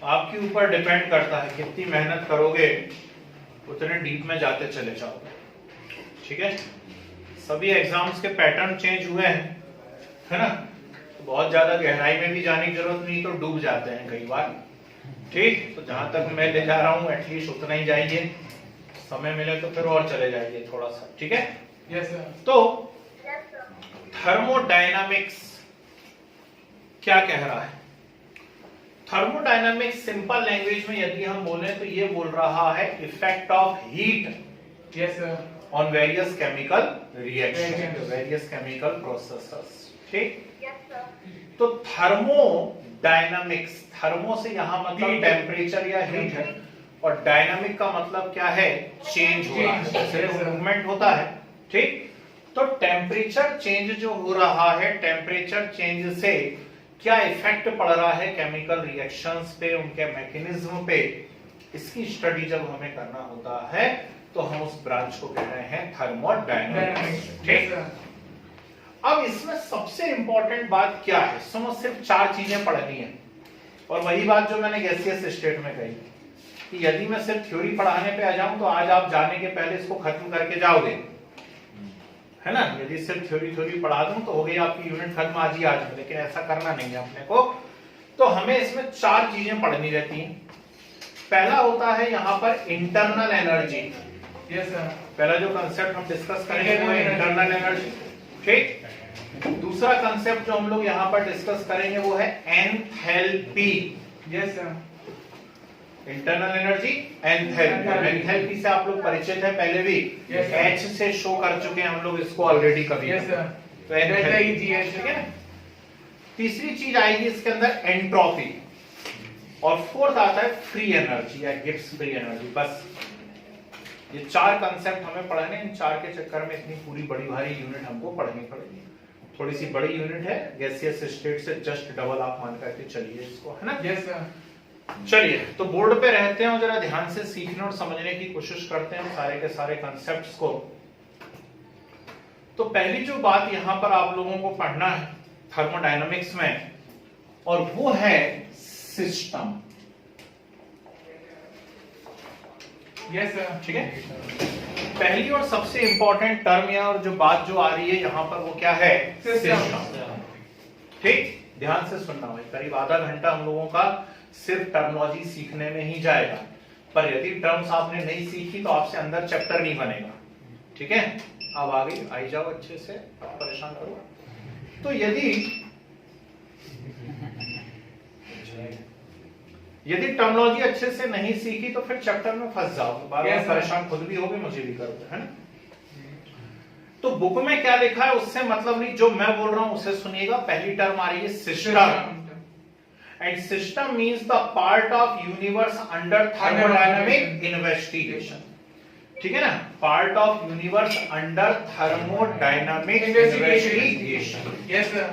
आपके ऊपर डिपेंड करता है, कितनी मेहनत करोगे उतने डीप में जाते चले जाओगे। ठीक है, सभी एग्जाम्स के पैटर्न चेंज हुए हैं, है ना, तो बहुत ज्यादा गहराई में भी जाने की जरूरत नहीं, तो डूब जाते हैं कई बार। ठीक, तो जहां तक मैं ले जा रहा हूं एटलीस्ट उतना ही जाइए, समय मिले तो फिर और चले जाइए थोड़ा सा। ठीक है, यस सर। तो थर्मोडायनामिक्स क्या कह रहा है? थर्मोडायनामिक्स सिंपल लैंग्वेज में यदि हम बोले तो ये बोल रहा है effect of heat yes sir on various chemical reaction, various chemical processes. ठीक, तो थर्मोडायनामिक्स, थर्मो से यहां मतलब टेम्परेचर या हीट है, और डायनामिक का मतलब क्या है? चेंज हो रहा है, जैसे मूवमेंट होता है। ठीक, तो टेम्परेचर चेंज जो हो रहा है, टेम्परेचर चेंज से क्या इफेक्ट पड़ रहा है केमिकल रिएक्शंस पे, उनके मैकेनिज्म पे, इसकी स्टडी जब हमें करना होता है तो हम उस ब्रांच को कह रहे हैं थर्मोडायनामिक्स। ठीक, अब इसमें सबसे इंपॉर्टेंट बात क्या है? समझ, सिर्फ 4 चीजें पढ़नी है, और वही बात जो मैंने गैसियस स्टेट में कही कि यदि मैं सिर्फ थ्योरी पढ़ाने पे आ जाऊं तो आज आप जाने के पहले इसको खत्म करके जाओगे, है ना। यदि सिर्फ थ्योरी पढ़ा दूं तो हो गई आपकी यूनिट खत्म आज ही आज में, लेकिन ऐसा करना नहीं है अपने को। तो हमें इसमें 4 चीजें पढ़नी रहती हैं। पहला होता है यहाँ पर इंटरनल एनर्जी। Yes sir. पहला जो कंसेप्ट हम डिस्कस करेंगे वो है इंटरनल एनर्जी। ठीक, दूसरा कंसेप्ट जो हम लोग यहाँ पर डिस्कस करेंगे वो है enthalpy. Yes sir. Internal energy, enthalpy. Enthalpy से आप लोग परिचित है पहले भी, H से शो कर चुके हैं हम लोग इसको ऑलरेडी कभी। Yes sir. तो एंथैल्पी, ठीक है। तीसरी चीज आएगी इसके अंदर एंट्रोपी, और फोर्थ आता है फ्री एनर्जी या गिब्स फ्री एनर्जी। बस ये 4 कंसेप्ट हमें पढ़ने, इन 4 के चक्कर में इतनी पूरी बड़ी भारी यूनिट हमको पढ़नी पड़ेगी। थोड़ी सी बड़ी यूनिट है, गैसियस स्टेट से जस्ट डबल आप मान करके चलिए इसको, है ना। Yes sir. चलिए, तो बोर्ड पे रहते हैं और जरा ध्यान से सीखने और समझने की कोशिश करते हैं सारे के सारे कंसेप्ट्स को। तो पहली जो बात यहां पर आप लोगों को पढ़ना है थर्मोडायनामिक्स में, और वो है सिस्टम। Yes sir. ठीक है, पहली और सबसे इंपॉर्टेंट टर्म या और जो बात जो आ रही है यहां पर वो क्या है? सिस्टम। ठीक, ध्यान से सुनना भाई, करीब आधा घंटा हम लोगों का सिर्फ टर्मिनोलॉजी सीखने में ही जाएगा, पर यदि टर्म्स आपने नहीं सीखी तो आपसे अंदर चैप्टर नहीं बनेगा। ठीक है, अब आगे आई जाओ अच्छे से, आप परेशान करो। तो यदि टर्मिनोलॉजी अच्छे से नहीं सीखी तो फिर चैप्टर में फंस जाओ, बार बार परेशान खुद भी होगे, मुझे भी करोगे, है ना। तो बुक में क्या लिखा है उससे मतलब नहीं, जो मैं बोल रहा हूं उसे सुनिएगा। पहली टर्म आ रही है system, and system means the part of universe under thermodynamic investigation. ठीक है ना, part of universe under thermodynamic investigation. Yes sir.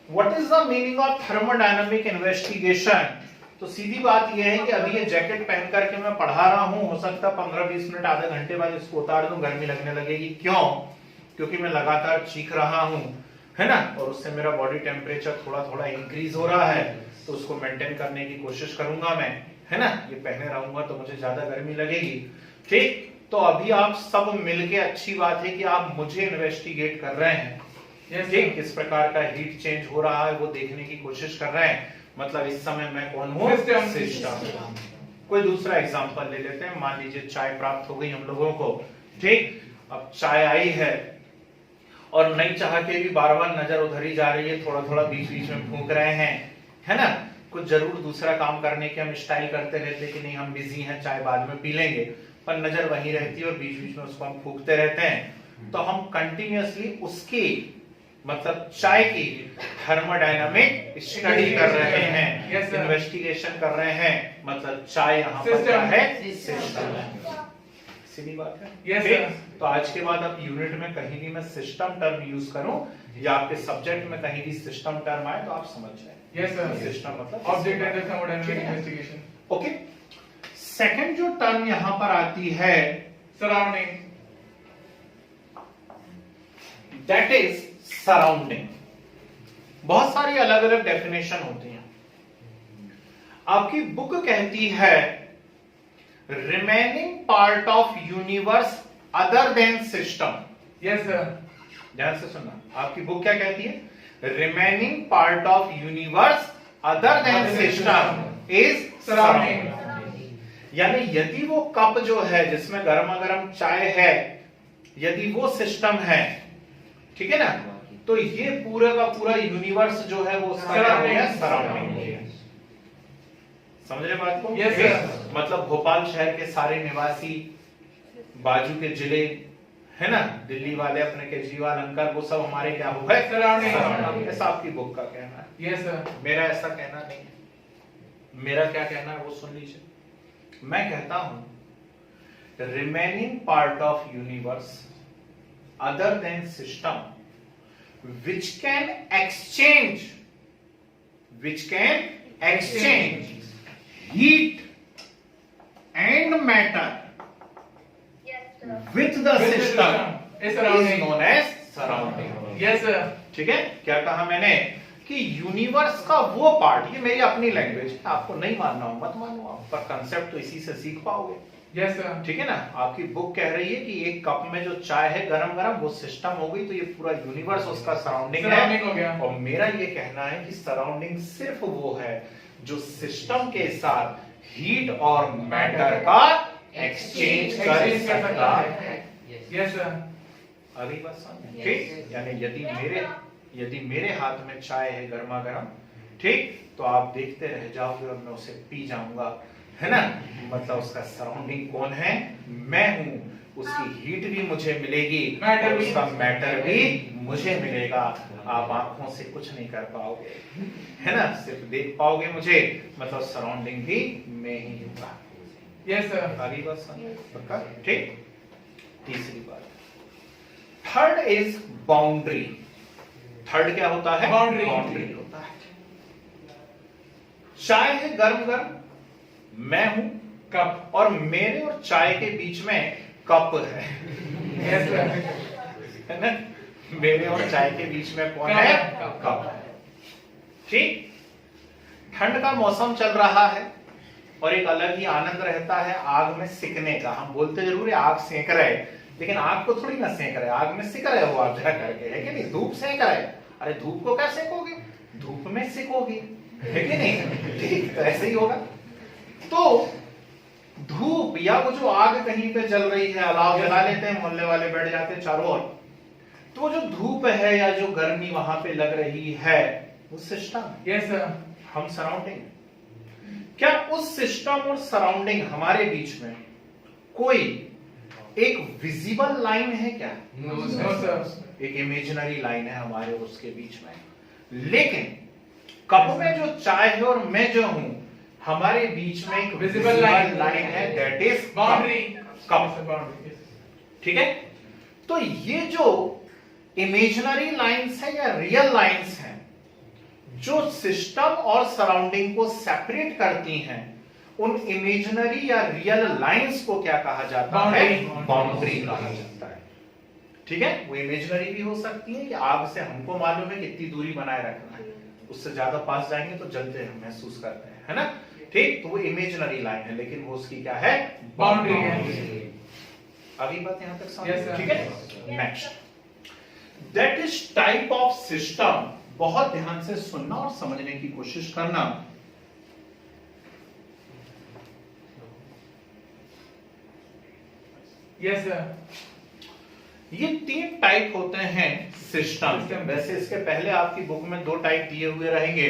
What is the meaning of thermodynamic investigation? तो सीधी बात यह है कि अभी ये जैकेट पहन करके मैं पढ़ा रहा हूं, हो सकता है 15-20 मिनट आधे घंटे बाद इसको उतार दूं, गर्मी लगने लगेगी। क्यों? क्योंकि मैं लगातार चीख रहा हूं, है ना, और उससे मेरा बॉडी टेम्परेचर थोड़ा थोड़ा इंक्रीज हो रहा है, तो उसको मेंटेन करने की कोशिश करूंगा मैं, है ना। ये पहने रहूंगा तो मुझे ज्यादा गर्मी लगेगी। ठीक, तो अभी आप सब मिलके, अच्छी बात है कि आप मुझे इन्वेस्टिगेट कर रहे हैं। ठीक, किस प्रकार का हीट चेंज हो रहा है वो देखने की कोशिश कर रहे हैं, मतलब इस समय मैं कौन हूं? सिस्टम। कोई दूसरा एग्जांपल ले लेते हैं। मान लीजिए चाय प्राप्त हो गई हम लोगों को। ठीक, अब चाय आई है और नहीं चाह के भी बार बार नजर उधर ही जा रही है, थोड़ा थोड़ा बीच बीच में फूंक रहे हैं, है ना। कुछ जरूर दूसरा काम करने के हम स्टाइल करते रहते कि नहीं हम बिजी हैं, चाय बाद में पी लेंगे, पर नजर वहीं रहती है और बीच बीच में उसको हम फूंकते रहते हैं। तो हम कंटिन्यूअसली उसकी मतलब चाय की थर्मोडायनामिक स्टडी कर रहे हैं, इन्वेस्टिगेशन कर रहे हैं, मतलब चाय यहाँ पर क्या है? सिस्टम है। सीधी बात है। Yes sir. तो आज के बाद आप यूनिट में कहीं भी मैं सिस्टम टर्म यूज करूं या आपके सब्जेक्ट में कहीं भी सिस्टम टर्म आए तो आप समझ जाए। Yes sir. सिस्टम मतलब object under thermodynamic investigation. Okay, second जो टर्म यहां पर आती है सराउंडिंग, दैट इज सराउंडिंग। बहुत सारी अलग अलग डेफिनेशन होती हैं। आपकी बुक कहती है remaining part of universe other than system. Yes, sir. ध्यान से सुनना, आपकी बुक क्या कहती है? Remaining part of universe other than system is surrounding. यानी यदि वो कप जो है जिसमें गर्मा गर्म चाय है, यदि वो सिस्टम है, ठीक है ना, तो ये पूरा का पूरा यूनिवर्स जो है वो उसका क्या हो गया? सराउंडिंग हो गया। समझ रहे बात को? Yes, sir. मतलब भोपाल शहर के सारे निवासी, बाजू के जिले है ना, दिल्ली वाले अपने केजरीवाल अंकल, वो सब हमारे क्या हो गए? Surrounding. ऐसा आपकी बुक का कहना है। Yes, sir. मेरा ऐसा कहना नहीं है। मेरा क्या कहना है वो सुन लीजिए। मैं कहता हूं remaining part of universe other than system which can exchange heat and matter with the system is is known as surrounding। Yes, sir. ठीक है, क्या कहा मैंने कि यूनिवर्स का वो पार्ट, ये मेरी अपनी लैंग्वेज है, आपको नहीं मानना हो मत मानो आप, पर कंसेप्ट तो इसी से सीख पाओगे। Yes, sir. ठीक है ना, आपकी बुक कह रही है कि एक कप में जो चाय है गरम गरम, वो सिस्टम हो गई, तो ये पूरा यूनिवर्स उसका सराउंडिंग Surrounding हो गया। है। और मेरा ये कहना है कि सराउंडिंग सिर्फ वो है जो सिस्टम के साथ हीट और मैटर का एक्सचेंज कर सकता है। Yes, sir. अगली बात समझ, ठीक? यानी यदि मेरे हाथ में चाय है गर्मा गर्म, ठीक, तो आप देखते रह जाओगे और मैं उसे पी जाऊंगा, है ना। मतलब उसका सराउंडिंग कौन है? मैं हूं। उसकी हीट भी मुझे मिलेगी और उसका मैटर भी मुझे मिलेगा। आप आंखों से कुछ नहीं कर पाओगे, है ना, सिर्फ देख पाओगे मुझे, मतलब सराउंडिंग भी मैं ही हूँ। Yes, sir. अगली बात समझ पक्का, ठीक? तीसरी बात, थर्ड इज बाउंड्री। थर्ड क्या होता है? बाउंड्री होता है। चाय है गर्म गर्म, मैं हूं कप, और मेरे और चाय के बीच में कप है। Yes, sir. है ना, मेरे और चाय के बीच में कौन है? कप है। ठीक, ठंड का मौसम चल रहा है और एक अलग ही आनंद रहता है आग में सिकने का। हम बोलते जरूर है आग सेक रहे, लेकिन आग को थोड़ी ना सेक रहे, आग में सिक रहे हो आप जा करके, है कि नहीं? धूप सेक रहे, अरे धूप को क्या सेकोगे? धूप में सिकोगे, है कि नहीं? ठीक, तो ऐसे ही होगा। तो धूप या वो जो आग कहीं पे जल रही है, अलाव जला लेते हैं, मोहल्ले वाले बैठ जाते हैं चारों ओर, तो वो जो धूप है या जो गर्मी वहां पे लग रही है, वो सिस्टम। Yes, sir. हम सराउंडिंग, क्या उस सिस्टम और सराउंडिंग हमारे बीच में कोई एक विजिबल लाइन है क्या? No, sir. एक इमेजिनरी लाइन है हमारे उसके बीच में। लेकिन कप में जो चाय है और मैं जो हूं, हमारे बीच में एक Visible विजिबल line लाइन है, that is Boundary. Cup. Boundary. ठीक है, तो ये जो इमेजिनरी लाइंस है या रियल लाइंस हैं, जो सिस्टम और सराउंडिंग को सेपरेट करती हैं, उन इमेजिनरी या रियल लाइंस को क्या कहा जाता है? बाउंड्री कहा जाता है। ठीक है, वो इमेजिनरी भी हो सकती है कि आग से हमको मालूम है कितनी दूरी बनाए रखना है, उससे ज्यादा पास जाएंगे तो जलते हम महसूस करते हैं, है ना। ठीक, तो वो इमेजिनरी लाइन है, लेकिन वो उसकी क्या है? बाउंड्री है। अगली बात यहां तक समझ, Yes, sir. ठीक है। Next, that is type of system. बहुत ध्यान से सुनना और समझने की कोशिश करना। Yes, sir. ये 3 टाइप होते हैं सिस्टम। वैसे इसके पहले आपकी बुक में 2 टाइप दिए हुए रहेंगे,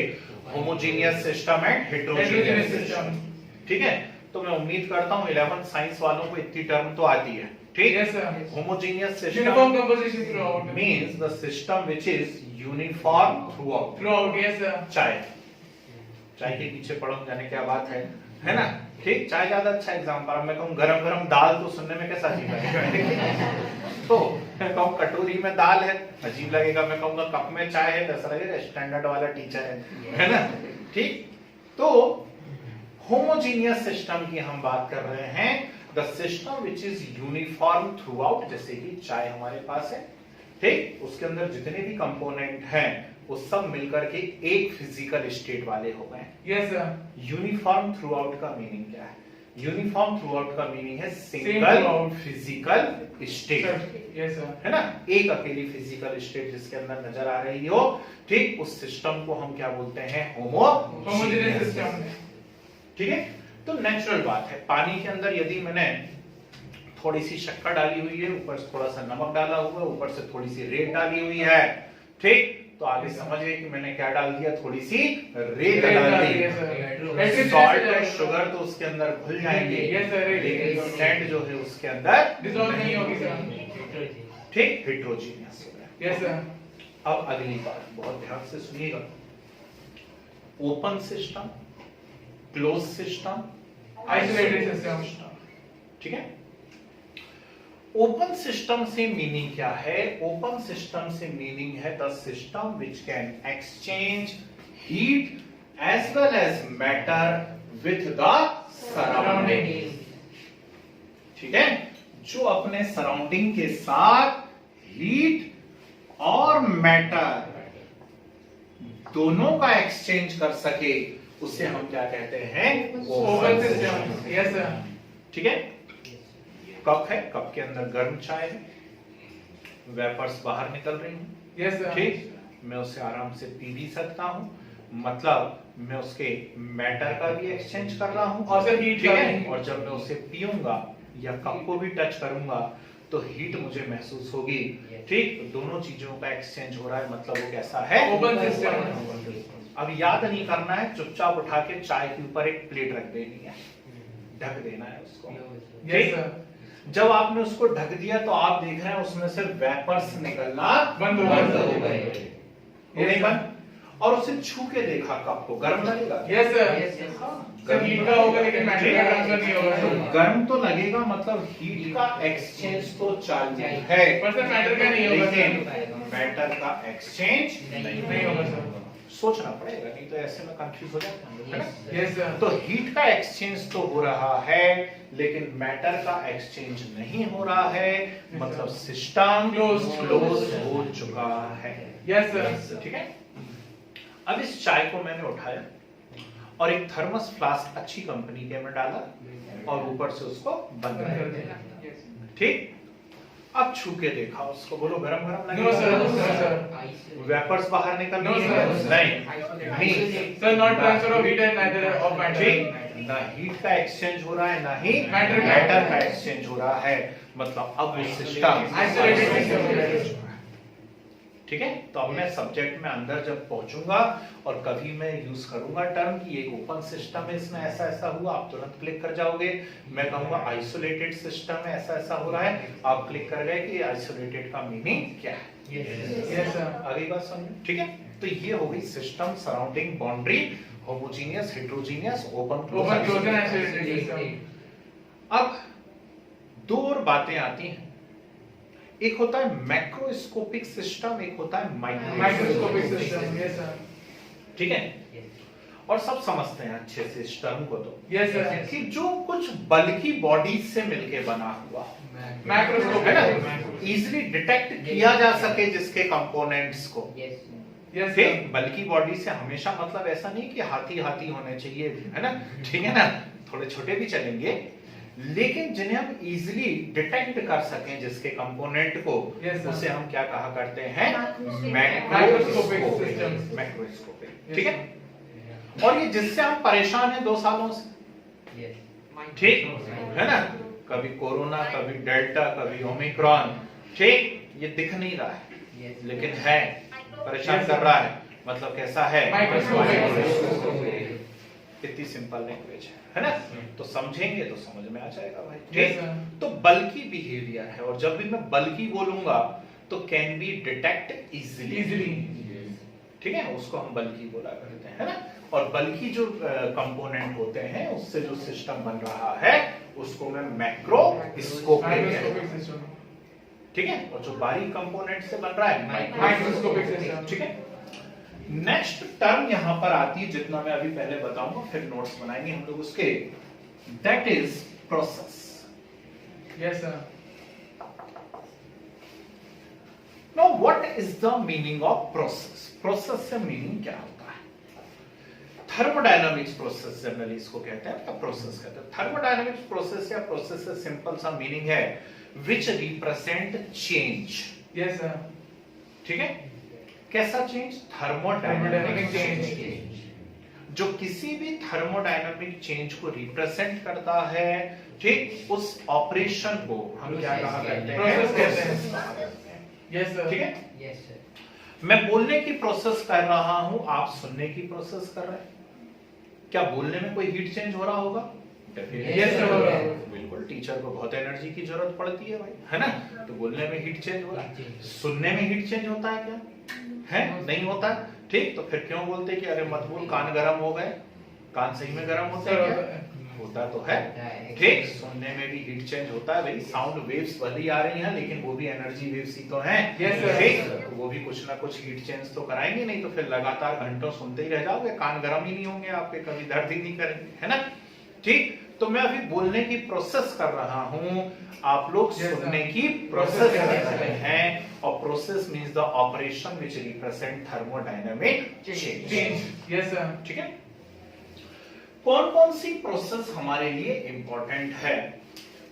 homogeneous system and heterogeneous system. ठीक है, तो मैं उम्मीद करता हूं 11th साइंस वालों को इतनी टर्म तो आती है। ठीक, Yes, sir. Homogeneous Uniform system composition throughout. means the system which is uniform throughout। Throughout, yes, sir. चाय के पीछे पड़ो, जाने क्या बात है ना। ठीक, चाय ज्यादा अच्छा एग्जाम्पल। मैं कहूँ गरम गरम दाल, तो सुनने में कैसा अजीब लगेगा। तो मैं कहूँ कटोरी में दाल है, अजीब लगेगा। मैं कहूँगा कप में चाय है, तो ऐसा लगेगा स्टैंडर्ड वाला टीचर है ना। ठीक, तो होमोजीनियस सिस्टम की हम बात कर रहे हैं, the system which is uniform through out. जैसे कि चाय हमारे पास है, ठीक, उसके अंदर जितने भी कंपोनेंट हैं वो सब मिलकर के एक फिजिकल स्टेट वाले हो गए। Yes, sir. Uniform through out का मीनिंग क्या है? यूनिफॉर्म थ्रू आउट का मीनिंग है Same single throughout. Physical state, Sir. Yes, sir. है ना? एक अकेली फिजिकल स्टेट जिसके अंदर नजर आ रही हो, ठीक, उस सिस्टम को हम क्या बोलते हैं? Homogeneous system. ठीक है। तो नेचुरल बात है, पानी के अंदर यदि मैंने थोड़ी सी शक्कर डाली हुई है, ऊपर से थोड़ा सा नमक डाला हुआ है, ऊपर से थोड़ी सी रेत डाली हुई है, ठीक, तो आगे समझिए कि मैंने क्या डाल दिया? थोड़ी सी रेत डाल दी। सॉल्ट और शुगर तो उसके अंदर घुल जाएंगे, लेकिन सैंड जो है उसके अंदर Dissolve नहीं होगी, sir. ठीक, हेट्रोजीनियस हो गया। Yes, sir. अब अगली बात बहुत ध्यान से सुनिएगा। Open system, close system, Isolated system. ठीक है। ओपन सिस्टम से मीनिंग क्या है? ओपन सिस्टम से मीनिंग है the system which can exchange heat as well as matter with the surrounding. ठीक है, जो अपने सराउंडिंग के साथ हीट और मैटर दोनों का एक्सचेंज कर सके, उसे हम क्या कहते हैं? Open system. Yes, sir. ठीक है। कप है, कप के अंदर गर्म चाय है, वेपर्स बाहर निकल रही हैं, Yes, sir. ठीक, मैं उसे आराम से पी भी सकता हूं, मतलब मैं उसके मैटर का भी एक्सचेंज कर रहा हूं, और सर हीट ठीक का है। भी। और जब मैं उसे पीऊंगा या कप को भी टच करूंगा तो हीट मुझे महसूस होगी, ठीक, तो दोनों चीजों का एक्सचेंज हो रहा है, मतलब वो कैसा है? Open system. अब याद नहीं करना है, चुपचाप उठा के चाय के ऊपर एक प्लेट रख देनी है, ढक देना है उसको। Yes, sir. जब आपने उसको ढक दिया तो आप देख रहे हैं उसमें से वेपर्स निकलना बंद हो गए। हो गई बंद। और उसे छू के देखा, कप को गर्म लगेगा? Yes, sir. सर हीट का होगा लेकिन मैटर का ट्रांसफर नहीं होगा, sir. गर्म तो लगेगा, मतलब हीट का एक्सचेंज तो चालू है, पर सर मैटर का नहीं होगा, लेकिन सर. मैटर का एक्सचेंज नहीं होगा, सर. सोचना पड़ेगा, नहीं तो ऐसे में कंफ्यूज हो जाते हैं, है ना? Yes, sir. तो हीट का एक्सचेंज तो हो रहा है, लेकिन मैटर का एक्सचेंज नहीं हो रहा है, मतलब सिस्टम Closed. क्लोज हो चुका है। Yes, sir. ठीक है। अब इस चाय को मैंने उठाया और एक थर्मस फ्लास्क अच्छी कंपनी के में डाला और ऊपर से उसको बंद कर दिया, ठीक। अब छू के देखा उसको, बोलो गरम गरम No, sir. No, लगेगा? sir. वेपर्स बाहर निकल No, रही है? sir. नहीं, Sir, not transfer of heat and neither of matter. ठीक, ना हीट का एक्सचेंज हो रहा है, ना ही Matter मैटर का एक्सचेंज हो रहा है, मतलब अब वो सिस्टम Isolated system. ठीक है। तो अब मैं सब्जेक्ट में अंदर जब पहुंचूंगा और कभी मैं यूज करूंगा टर्म कि एक ओपन सिस्टम है, इसमें ऐसा ऐसा हुआ, आप तुरंत क्लिक कर जाओगे। मैं कहूंगा आइसोलेटेड सिस्टम है, ऐसा ऐसा हो रहा है, आप क्लिक कर गए कि आइसोलेटेड का मीनिंग क्या है। Yes, sir. अगली बात समझो, ठीक है। तो ये हो गई system, surrounding, boundary, homogeneous, heterogeneous, open Open, closed and isolated system. अब दो और बातें आती हैं, एक होता है मैक्रोस्कोपिक सिस्टम, एक होता है Microscopic system. Yes, sir. ठीक है। और सब समझते हैं अच्छे से इस टर्म को, तो Yes, sir. कि जो कुछ बल्कि बॉडीज से मिलके बना हुआ Macroscopic. है ना, इजीली डिटेक्ट किया जा सके जिसके कंपोनेंट्स को। Yes, ठीक, sir. बल्कि बॉडी से हमेशा मतलब ऐसा नहीं कि हाथी हाथी होने चाहिए, है ना, ठीक है ना, थोड़े छोटे भी चलेंगे, लेकिन जिन्हें हम इजीली डिटेक्ट कर सकें जिसके कंपोनेंट को, Yes, sir. उसे हम क्या कहा करते हैं? Macroscopic system. मैक्रोस्कोपिक, ठीक है। और ये जिससे हम परेशान हैं 2 सालों से, ठीक है ना, कभी कोरोना, कभी डेल्टा, कभी ओमिक्रॉन, ठीक, ये दिख नहीं रहा है लेकिन है, परेशान कर रहा है, मतलब कैसा है? Microscopic. इतनी सिंपल लैंग्वेज है ना, तो समझेंगे तो समझ में आ जाएगा भाई, Yes, ठीक। sir. तो बल्कि बिहेवियर है, और जब भी मैं बल्कि बोलूंगा तो can be detect easily, Easily. ठीक है, उसको हम बल्कि बोला करते हैं, है ना। और बल्कि जो कंपोनेंट होते हैं उससे जो सिस्टम बन रहा है उसको मैं मैक्रोस्कोपिक Microscopic system. ठीक है, और जो बारीक कंपोनेंट से बन रहा है Microscopic system. ठीक है। नेक्स्ट टर्म यहां पर आती है, जितना मैं अभी पहले बताऊंगा, फिर नोट्स बनाएंगे हम लोग उसके, that is process. Yes, sir. Now what is the meaning of process? Process से मीनिंग क्या होता है? थर्मोडायनामिक्स प्रोसेस जनरली इसको कहते हैं, या प्रोसेस कहते हैं। थर्मोडायनामिक्स प्रोसेस या प्रोसेस से सिंपल सा मीनिंग है which represent change. Yes sir. ठीक है, कैसा चेंज? Thermodynamic change. जो किसी भी थर्मोडायनामिक चेंज को रिप्रेजेंट करता है, ठीक, उस ऑपरेशन को हम क्या कहा करते हैं? प्रोसेस कहते हैं। Yes sir. ठीक है, यस सर। मैं बोलने की प्रोसेस कर रहा हूं, आप सुनने की प्रोसेस कर रहे हैं। क्या बोलने में कोई हीट चेंज हो रहा होगा? Yes, sir. बिल्कुल। टीचर को बहुत एनर्जी की जरूरत पड़ती है भाई, है ना? तो बोलने में हीट चेंज हो रहा है। सुनने में हीट चेंज होता है क्या? है? नहीं होता। ठीक, तो फिर क्यों बोलते कि अरे मत बोल, कान गर्म हो गए? कान सही में गर्म होते हैं क्या? होता तो है। ठीक, सुनने में भी हीट चेंज होता है भाई। साउंड वेव्स भले ही आ रही हैं, लेकिन वो भी एनर्जी वेव्स ही तो हैं। Yes, sir. ठीक, वो भी कुछ ना कुछ हीट चेंज तो कराएंगे, नहीं तो फिर लगातार घंटों सुनते ही रह जाओगे, कान गर्म ही नहीं होंगे आपके, कभी दर्द ही नहीं करेंगे, है ना? ठीक, तो मैं अभी बोलने की प्रोसेस कर रहा हूं, आप लोग Yes, सुनने sir. की प्रोसेस कर रहे हैं, और process means the operation which represent thermodynamic change. Change. Yes sir. ठीक है, कौन कौन सी प्रोसेस हमारे लिए इंपॉर्टेंट है?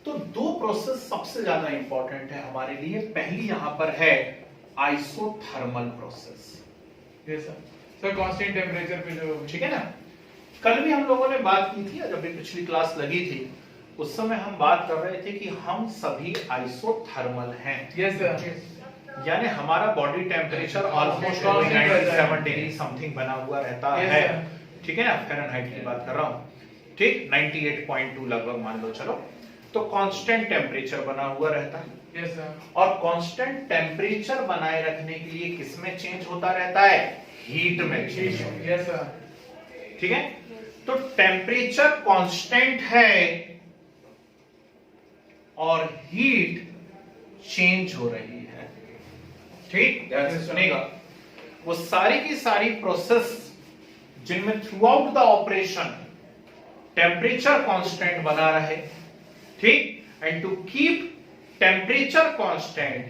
तो दो प्रोसेस सबसे ज्यादा इंपॉर्टेंट है हमारे लिए। पहली यहां पर है isothermal process. Yes sir. Sir constant temperature पे जो, ठीक है ना, कल भी हम लोगों ने बात की थी, जब भी पिछली क्लास लगी थी उस समय हम बात कर रहे थे कि हम सभी आइसोथर्मल हैं। Yes sir. यानी हमारा बॉडी टेम्परेचर ऑलमोस्ट Constant रहता है। 97 डिग्री समथिंग बना हुआ रहता Yes, है। sir. ठीक है ना, फ़ारेनहाइट की बात कर रहा हूं। ठीक, 98.2 लगभग मान लो, चलो। तो कांस्टेंट टेम्परेचर बना हुआ रहता है। Yes sir. और कांस्टेंट टेम्परेचर बनाए रखने के लिए किसमें चेंज होता रहता है? हीट में चेंज। Yes sir. ठीक है, तो टेम्परेचर कांस्टेंट है और हीट चेंज हो रही है। ठीक, ध्यान से सुनेगा। वो सारी की सारी प्रोसेस जिनमें throughout the operation temperature constant बना रहे, ठीक, and to keep temperature constant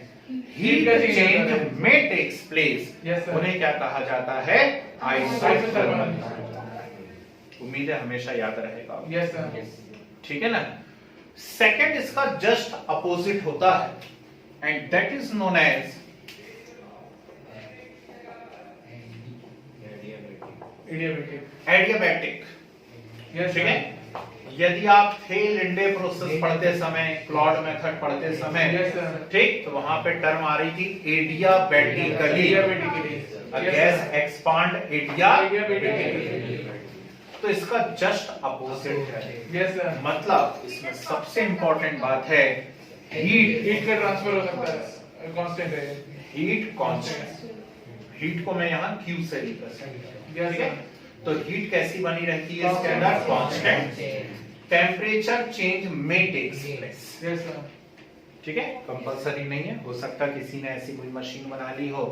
heat change में टेक्स प्लेस, Yes, sir. उन्हें क्या कहा जाता है? आइसोथर्मल। Isothermal. उम्मीद है हमेशा याद रहेगा। Yes sir. ठीक है ना। सेकंड इसका जस्ट अपोजिट होता है, and that is known as adiabatic. Adiabatic. Yes ठीक है, यदि आप थे लिंडे प्रोसेस पढ़ते समय, क्लॉड मेथड पढ़ते समय, यस सर। ठीक, तो वहां पे टर्म आ रही थी एडियाबैटिकली, गैस एक्सपांड एडियाबैटिकली। तो इसका जस्ट अपोजिट है। Yes sir. मतलब इसमें सबसे इंपॉर्टेंट बात है हीट। हीट का ट्रांसफर हो सकता है, कांस्टेंट है। Heat constant. हीट को मैं यहाँ Q से रिप्रेजेंट किया, Yes, ठीक है? sir. तो हीट कैसी बनी रहती है इसके अंदर? कांस्टेंट। टेम्परेचर चेंज में टेक्स प्लेस। Yes sir. ठीक है, कंपलसरी नहीं है, हो सकता है किसी ने ऐसी कोई मशीन बना ली हो,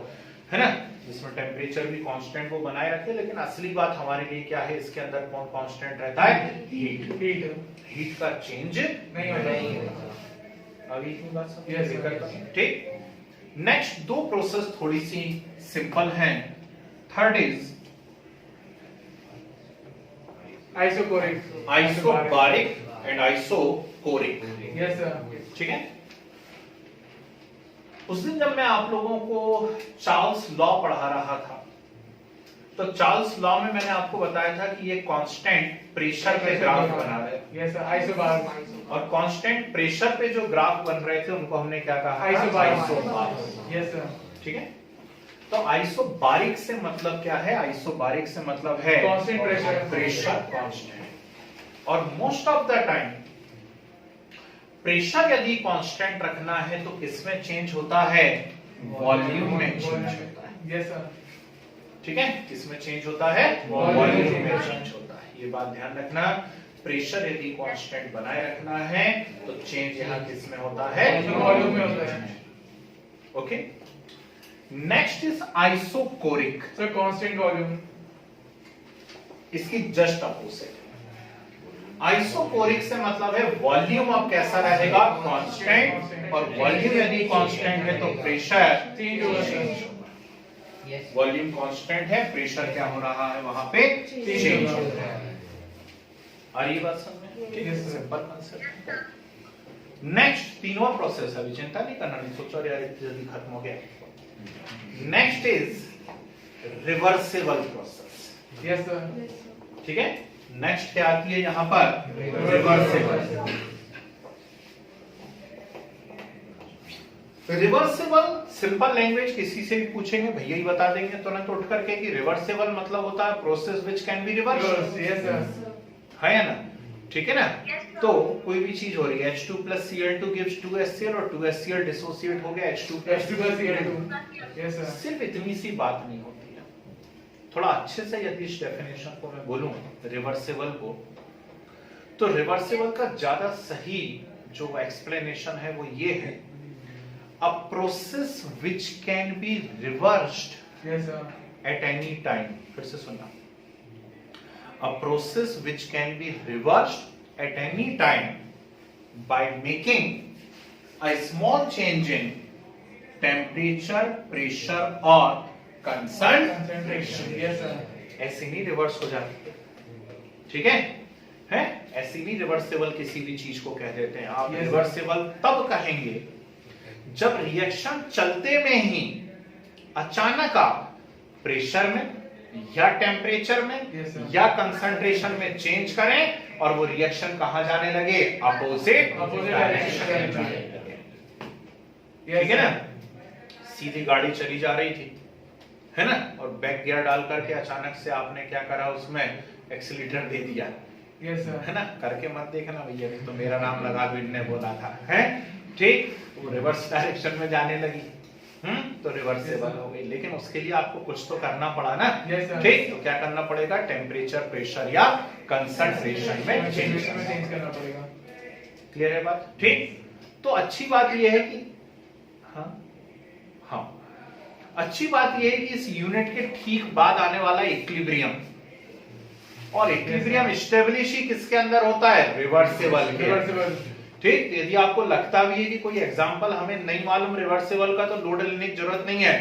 है ना, जिसमें टेम्परेचर भी कांस्टेंट वो बनाए रखे, लेकिन असली बात हमारे लिए क्या है, इसके अंदर कौन कांस्टेंट रहता है? हीट। हीट का चेंज नहीं होता। अभी की बात समझ Yes, में sir. करता हूं। ठीक, नेक्स्ट दो प्रोसेस थोड़ी सी सिंपल हैं। Third is isochoric. Isobaric and isochoric. Yes sir. ठीक है, उस दिन जब मैं आप लोगों को चार्ल्स लॉ पढ़ा रहा था, तो चार्ल्स लॉ में मैंने आपको बताया था कि ये कांस्टेंट प्रेशर पे ग्राफ बना रहे हैं। Yes sir. आइसोबार। और कांस्टेंट प्रेशर पे जो ग्राफ बन रहे थे उनको हमने क्या कहा? आइसोबारिक। Yes sir. ठीक है, तो आइसोबारिक से मतलब क्या है? आइसोबारिक से मतलब है Constant pressure. Pressure constant. और most of the time pressure यदि कांस्टेंट रखना है तो किसमें चेंज होता है? वॉल्यूम में चेंज होता है। Yes sir. ठीक है, किसमें चेंज होता है? वॉल्यूम में चेंज होता है। ये बात ध्यान रखना, प्रेशर यदि कांस्टेंट बनाए रखना है तो चेंज यहाँ किसमें होता है? वॉल्यूम में होता है। Okay, next is isochoric. Sir constant volume. इसकी जस्ट अपोजिट। आइसोकोरिक से मतलब है वॉल्यूम अब कैसा रहेगा, कांस्टेंट, और वॉल्यूम यदि कांस्टेंट है तो प्रेशर चेंज होगा सर। वॉल्यूम कांस्टेंट है, प्रेशर क्या हो रहा है वहां पे, चेंज हो रहा है। और ये बात समझ में, ठीक है, सिंपल कांसेप्ट। नेक्स्ट तीन और प्रोसेस है, अभी चिंता नहीं करना, नहीं सोचो यार जल्दी खत्म हो गया। Next is reversible process. Yes sir. ठीक है, नेक्स्ट क्या आती है यहाँ पर, रिवर्सिबल। रिवर्सिबल सिंपल लैंग्वेज किसी से भी पूछेंगे भैया ही बता देंगे तुरंत उठ करके कि रिवर्सिबल मतलब होता है process which can be reverse. Yes sir. है या ना, ठीक है ना। तो कोई भी चीज हो रही है H2 plus Cl2 gives 2HCl और 2HCl डिसोसिएट हो गया H2 plus H2+Cl2। Yes sir. सिर्फ इतनी सी बात नहीं होती है, थोड़ा अच्छे से यदि इस डेफिनेशन को मैं बोलूं रिवर्सिबल को, तो रिवर्सिबल का ज्यादा सही जो एक्सप्लेनेशन है वो ये है, a process which can be reversed yes sir. at any time। फिर से सुनना, a process which can be reversed at any time by making a small change in temperature, pressure or concentration। Yes sir. ऐसे नहीं reverse हो जाती, ठीक है, ऐसे नहीं रिवर्सिबल किसी भी चीज को कह देते हैं आप। Yes, रिवर्सिबल तब कहेंगे जब रिएक्शन चलते में ही अचानक आप प्रेशर में या टेम्परेचर में Yes, sir। या कंसंट्रेशन में चेंज करें और वो रिएक्शन कहां जाने लगे, अपोजिट डायरेक्शन में जाने लगे। ठीक है ना, सीधी गाड़ी चली जा रही थी, है ना, और बैक गियर डाल करके अचानक से आपने क्या करा, उसमें एक्सीलरेटर दे दिया। Yes sir. है ना, करके मत देखना भैया, तो मेरा नाम लगा दो, इनने बोला था, है ठीक, वो रिवर्स डायरेक्शन में जाने लगी, तो रिवर्सिबल हो गई। लेकिन उसके लिए आपको कुछ तो करना पड़ा ना, ठीक, तो क्या करना पड़ेगा, टेम्परेचर, प्रेशर या कंसंट्रेशन में चेंज करना पड़ेगा। क्लियर है बात, ठीक। तो अच्छी बात यह है कि हाँ अच्छी बात यह है कि इस यूनिट के ठीक बाद आने वाला इक्विलिब्रियम, और इक्विलिब्रियम स्टेब्लिश ही किसके अंदर होता है, रिवर्सिबल के। ठीक, यदि आपको लगता भी है कि कोई एग्जांपल हमें नहीं मालूम रिवर्सिबल का, तो लोड लेने की जरूरत नहीं है,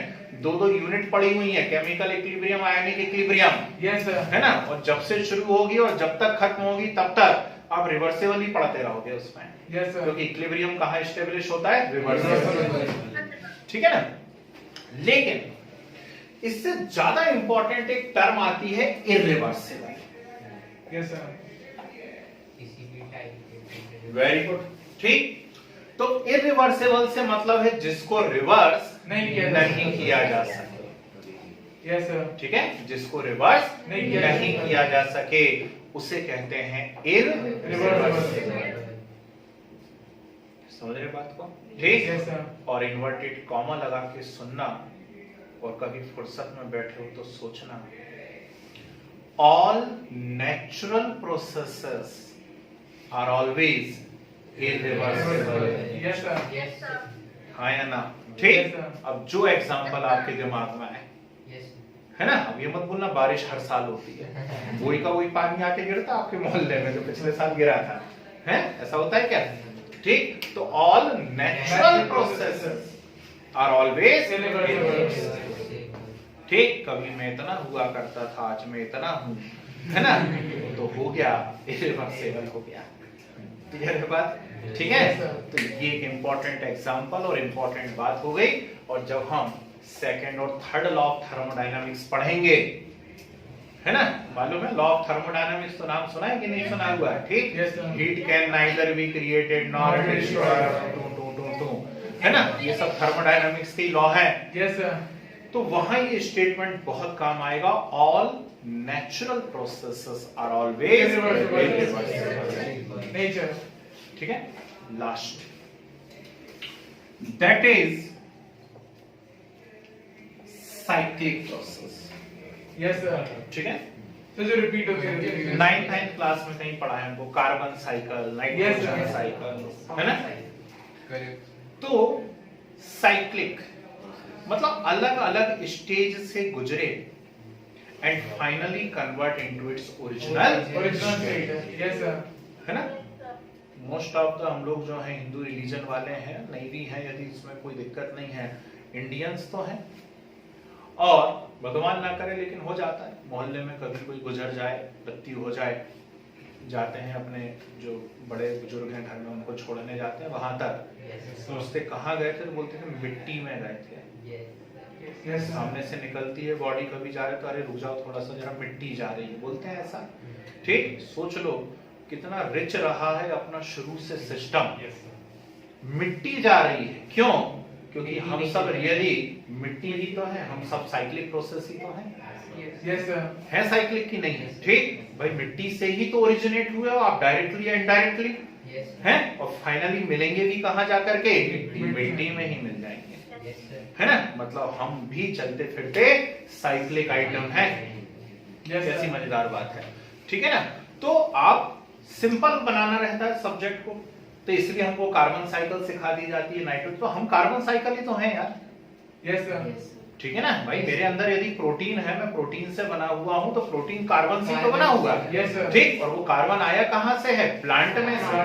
दो यूनिट पड़ी हुई है, chemical equilibrium, ionic equilibrium, yes sir, है ना, और जब से शुरू होगी और जब तक खत्म होगी तब तक आप रिवर्सिबल ही पढ़ते रहोगे उसमें। यस सर, क्योंकि इक्विलिब्रियम कहाँ एस्टेब्लिश होता है, रिवर्सिबल, ठीक है ना। लेकिन इससे ज्यादा इंपॉर्टेंट एक टर्म आती है irreversible. Yes sir, very good, ठीक। तो इररिवर्सिबल से मतलब है जिसको रिवर्स नहीं किया जा सके। यस सर, ठीक है, जिसको रिवर्स नहीं किया जा सके उसे कहते हैं इररिवर्सिबल। समझ रहे बात को, ठीक। यस सर, और इन्वर्टेड कॉमा लगा के सुनना, और कभी फुर्सत में बैठे हो तो सोचना, all natural processes are always irreversible। Yes sir, हाँ या ना, ठीक। Yes, sir। अब जो एग्जांपल आपके दिमाग में आए, है ना, अब ये मत बोलना बारिश हर साल होती है, वही का वही पानी आके गिरता आपके मोहल्ले में जो पिछले साल गिरा था, है, ऐसा होता है क्या, ठीक। तो all natural processes are always irreversible। ठीक, कभी मैं इतना हुआ करता था, आज मैं इतना हूं, है ना, तो हो गया इररिवर्सिबल हो गया। क्लियर है बात, ठीक है। तो ये एक इंपॉर्टेंट एग्जांपल और इंपॉर्टेंट बात हो गई। और जब हम सेकंड और थर्ड लॉ ऑफ थर्मोडायनामिक्स पढ़ेंगे, है ना, मालूम है लॉ ऑफ थर्मोडायनामिक्स, तो नाम सुना है कि नहीं सुना हुआ है, ठीक। Heat can neither be created nor destroyed, है ना, ये सब थर्मोडायनामिक्स के लॉ है। यस सर, तो वहां ये स्टेटमेंट बहुत काम आएगा, all natural processes are always irreversible। Nature, ठीक है। Last, that is cyclic process. Yes sir, ठीक है, तो जो रिपीट होती है 9th क्लास में कहीं पढ़ा है हमको, carbon cycle, nitrogen Yes, sir। Cycle, है ना। तो साइक्लिक मतलब अलग अलग स्टेज से गुजरे and finally convert into its original original state. Yes sir, है ना। मोस्ट ऑफ द हम लोग जो है हिंदू रिलीजन वाले हैं, नहीं भी हैं, यदि इसमें कोई दिक्कत नहीं है, इंडियंस तो हैं। और भगवान ना करे लेकिन हो जाता है, मोहल्ले में कभी कोई गुजर जाए, बत्ती हो जाए, जाते हैं अपने जो बड़े बुजुर्ग हैं घर में उनको छोड़ने जाते हैं वहां तक, सोचते कहाँ गए थे, तो बोलते थे मिट्टी में गए थे। सामने से निकलती है बॉडी, कभी जा रहे तो अरे रुक जाओ थोड़ा सा, जरा मिट्टी जा रही है, बोलते हैं ऐसा। ठीक, सोच लो कितना रिच रहा है अपना शुरू से सिस्टम। मिट्टी जा रही है, क्यों? क्योंकि हम सब रियली मिट्टी ही तो है, हम सब साइक्लिक प्रोसेस ही तो है। है साइक्लिक की नहीं है? ठीक भाई, मिट्टी से ही तो ओरिजिनेट हुए हो आप, डायरेक्टली या इनडायरेक्टली, हैं? और फाइनली मिलेंगे भी कहाँ जाकर के? मिट्टी में ही मिल जाएंगे, है ना। मतलब हम भी चलते फिरते साइक्लिक आइटम है। कैसी मजेदार बात है, ठीक है ना। तो आप सिंपल बनाना रहता है सब्जेक्ट को, तो इसलिए हमको कार्बन साइकिल सिखा दी जाती है, नाइट्रोजन, तो हम कार्बन साइकिल ही तो हैं यार। यस सर, ठीक है ना भाई, मेरे अंदर यदि प्रोटीन है, मैं प्रोटीन से बना हुआ हूं, तो प्रोटीन कार्बन से तो बना हुआ है। यस सर, ठीक, और वो कार्बन आया कहां से है? प्लांट में से,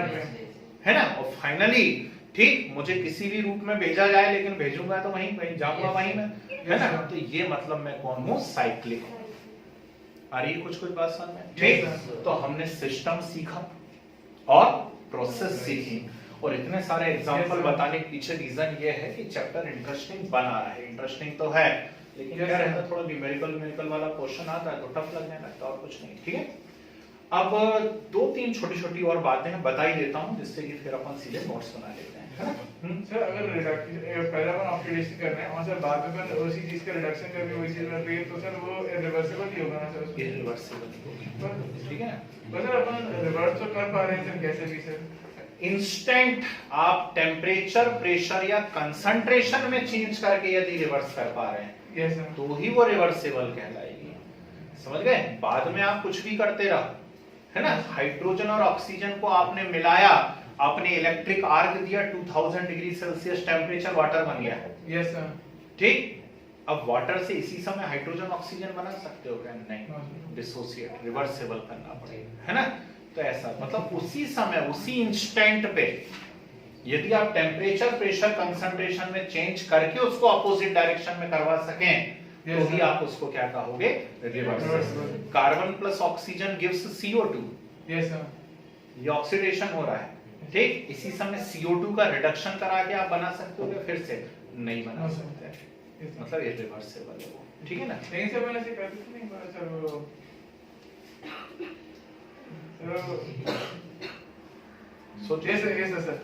है ना। और फाइनली ठीक, मुझे किसी भी रूप में भेजा जाए, लेकिन भेजूंगा तो वहीं कहीं जाऊंगा वहीं में, है ना। तो ये मतलब मैं कौन हूं? साइक्लिक हूं। आ रही है कुछ बात समझ में? ठीक, तो हमने सिस्टम सीखा और प्रोसेस सीखी, और इतने सारे एग्जांपल बताने के पीछे रीजन ये है कि चैप्टर इंटरेस्टिंग बना रहा है। इंटरेस्टिंग तो है, लेकिन क्या रहता है, थोड़ा न्यूमेरिकल वाला क्वेश्चन आता है तो टफ लगने लगता है, और कुछ नहीं। ठीक है, अब 2-3 छोटी-छोटी और बातें बता ही देता हूं, जिससे कि फिर अपन सीधे नोट्स बना लेते हैं। सर अगर पहला अपन ऑक्सीडेशन कर रहे हैं और सर बाद में अपन उसी चीज का रिडक्शन करके वही चीज बन रही है, तो सर वो रिवर्सिबल ही होगा ना सर? इरिवर्सिबल होगा, ठीक है ना। सर अपन रिवर्स तो कर पा रहे हैं सर, कैसे भी सर? इंस्टेंट आप टेम्परेचर, प्रेशर या कंसंट्रेशन में चेंज करके यदि रिवर्स कर पा रहे हैं, यस सर, तो ही वो रिवर्सिबल कहलाएगी। समझ गए? बाद में आप कुछ भी करते रहो, है ना। हाइड्रोजन और ऑक्सीजन को आपने मिलाया, आपने इलेक्ट्रिक आर्क दिया, 2000 डिग्री सेल्सियस टेम्परेचर, वाटर बन गया। यस सर, ठीक, अब वाटर से इसी समय हाइड्रोजन ऑक्सीजन बना सकते हो क्या? नहीं, डिसोसिएट, रिवर्सिबल करना पड़ेगा, है ना। तो ऐसा मतलब उसी समय, उसी इंस्टेंट पे यदि आप टेम्परेचर, प्रेशर, कंसंट्रेशन में चेंज करके उसको अपोजिट डायरेक्शन में करवा सकें, तो ही आप उसको क्या कहोगे? Reversible. Carbon plus oxygen gives CO2। Yes sir, ये ऑक्सीडेशन हो रहा है, ठीक। इसी समय CO2 का रिडक्शन करा के आप बना सकते हो, फिर से नहीं बना सकते, मतलब ये रिवर्सिबल है वो, ठीक है ना। लेकिन सर मैंने ऐसे कर दिया नहीं सर, वो सोचिए। यस सर,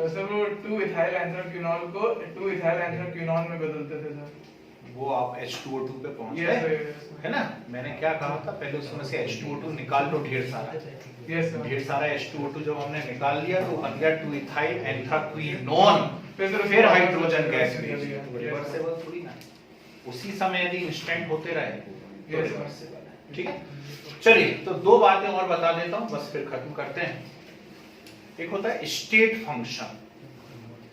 सर वो 2 इथाइल एंथ्राक्विनोल को 2 इथाइल एंथ्राक्विनोल में बदलते थे सर। वो आप H2O2 पे पहुंच यस गए, सर, है ना। मैंने क्या कहा था पहले, उसमें से H2O2 निकाल लो ढेर सारा। यस सर, ढेर सारा H2O2 जब हमने निकाल लिया तो बन गया 2 इथाइल एंथ्राक्विनोन, फिर हाइड्रोजन गैस भेज दिया। रिवर्सिबल थोड़ी ना, उसी समय यदि इंस्टेंट होते रहे तो रिवर्सिबल है, ठीक है। चलिए, तो 2 बातें और बता देता हूं, बस फिर खत्म करते हैं। एक होता है स्टेट फंक्शन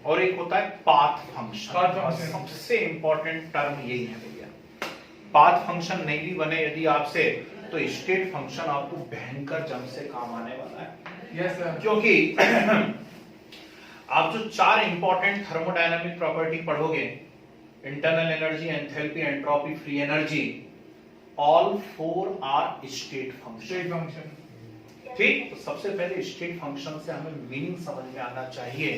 और एक होता है पाथ फंक्शन। सबसे इंपॉर्टेंट टर्म यही है भैया। पाथ फंक्शन नहीं भी बने यदि आपसे, तो स्टेट फंक्शन आपको भयंकर जम से काम आने वाला है। यस सर, क्योंकि आप जो 4 इंपॉर्टेंट थर्मोडायनामिक प्रॉपर्टी पढ़ोगे, internal energy, enthalpy, entropy, free energy, all 4 are state function. ठीक, तो सबसे पहले स्टेट फंक्शन से हमें मीनिंग समझ में आना चाहिए।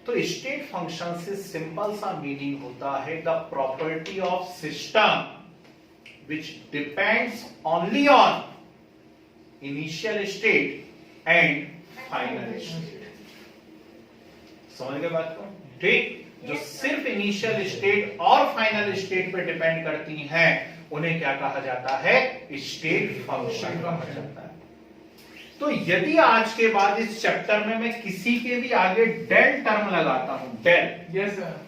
तो स्टेट फंक्शन से सिंपल सा मीनिंग होता है the property of system which depends only on initial state and final state। समझ गए बात को? ठीक, जो सिर्फ इनिशियल स्टेट और फाइनल स्टेट पे डिपेंड करती हैं, उन्हें क्या कहा जाता है? स्टेट फंक्शन कहा जाता है। तो यदि आज के बाद इस चैप्टर में मैं किसी के भी आगे डेल टर्म लगाता हूं, डेल, यस सर,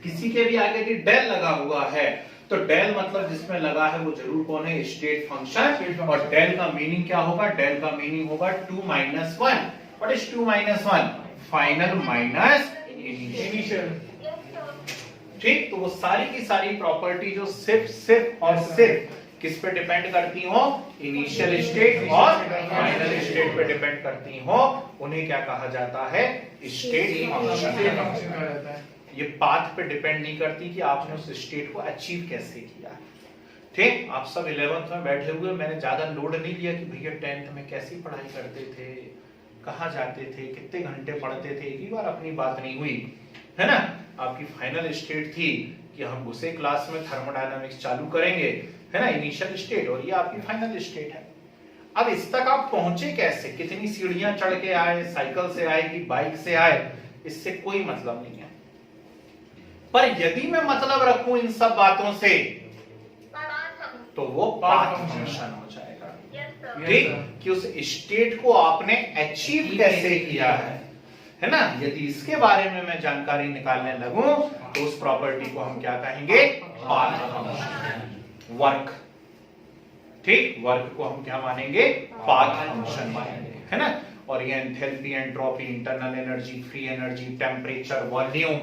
किसी के भी आगे की डेल लगा हुआ है, तो डेल मतलब जिसमें लगा है वो जरूर कौन है? State function. और डेल का मीनिंग क्या होगा? डेल का मीनिंग होगा 2 - 1। What is 2 - 1? Final minus initial. ठीक, तो वो सारी की सारी प्रॉपर्टी जो सिर्फ और सिर्फ किस पे डिपेंड करती हो? इनिशियल स्टेट और फाइनल स्टेट पे डिपेंड करती हो। उन्हें क्या कहा जाता है? State function. कहा जाता है। ये पाथ पे डिपेंड नहीं करती कि आपने उस स्टेट को अचीव कैसे किया। ठीक, आप सब 11th में बैठे हुए, मैंने ज्यादा लोड नहीं लिया कि भैया 10th में कैसी पढ़ाई करते थे, कहाँ जाते थे, कितने घंटे पढ़ते थे, एक ही बार अपनी बात नहीं हुई है ना। आपकी फाइनल स्टेट थी कि हम उसे क्लास में थर्मोडायनामिक्स चालू करेंगे, है ना, इनिशियल स्टेट, और ये आपकी फाइनल स्टेट है। अब इस तक आप पहुंचे कैसे, कितनी सीढ़ियां चढ़ के आए, साइकिल से आए कि बाइक से आए, इससे कोई मतलब नहीं है। पर यदि मैं मतलब रखूं इन सब बातों से तो वो पाथ फंक्शन हो जाएगा। ठीक, कि उस स्टेट को आपने अचीव कैसे किया है ना। यदि इसके बारे में मैं जानकारी निकालने लगूं तो उस प्रॉपर्टी को हम क्या कहेंगे? Path function. वर्क, ठीक, वर्क को हम क्या मानेंगे? पाथ फंक्शन मानेंगे, है ना। और ये enthalpy, entropy, internal energy, free energy, temperature, volume,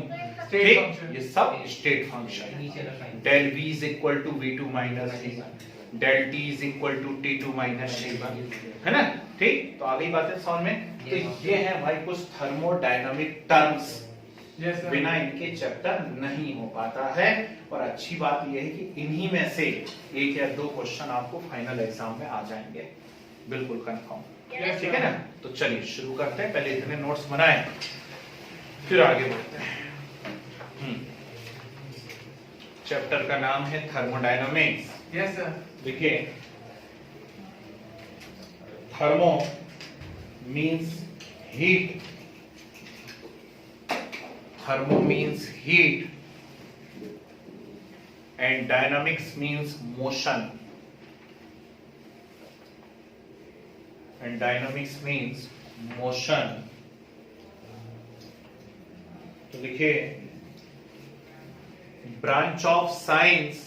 ठीक, ये सब state function. Del V is equal to V2 minus V, del T is equal to T2 minus T1, है ना। ठीक, तो आ गई बातें समझ में। तो ये है भाई कुछ थर्मोडायनामिक टर्म्स, बिना इनके चैप्टर नहीं हो पाता है। और अच्छी बात यह है कि इन्हीं में से एक या दो क्वेश्चन आपको फाइनल एग्जाम में आ जाएंगे, बिल्कुल कंफर्म। ठीक है ना। तो चलिए शुरू करते हैं, पहले इतने नोट्स बनाए फिर आगे बढ़ते हैं। चैप्टर का नाम है थर्मोडायनामिक्स। Yes sir. देखिए, thermo means heat, thermo means heat and dynamics means motion, and dynamics means motion। तो देखिए, branch of science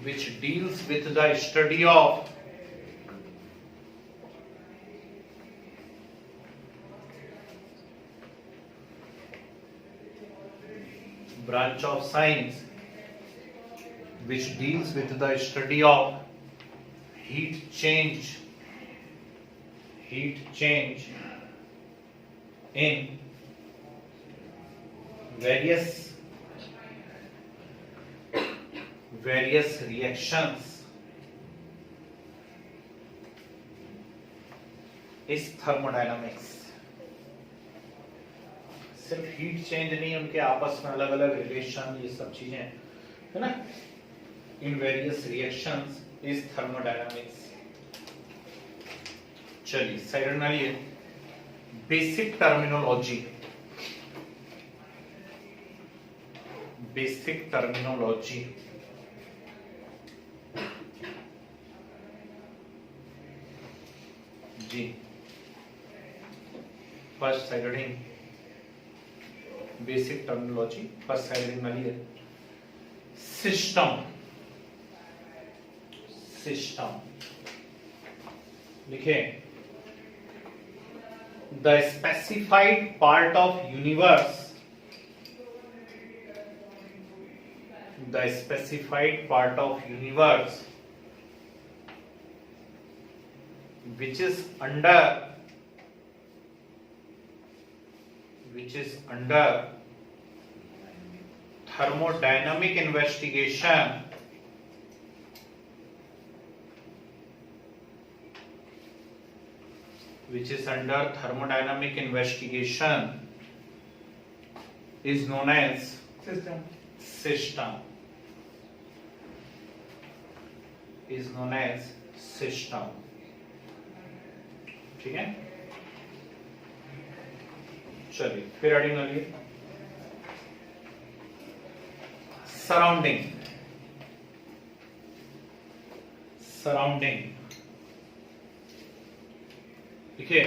which deals with the study of branch of science which deals with the study of heat change in various reactions is thermodynamics। सिर्फ heat change नहीं, उनके आपस में अलग अलग relation, ये सब चीजें, है ना। In various reactions is thermodynamics. चलिए साइड में लिए बेसिक टर्मिनोलॉजी। जी, first side heading basic terminology, first side heading वाली है सिस्टम। लिखे, the specified part of universe, which is under thermodynamic investigation is known as system। ठीक है। चलिए फिर हेडिंग वाली सराउंडिंग। देखिए,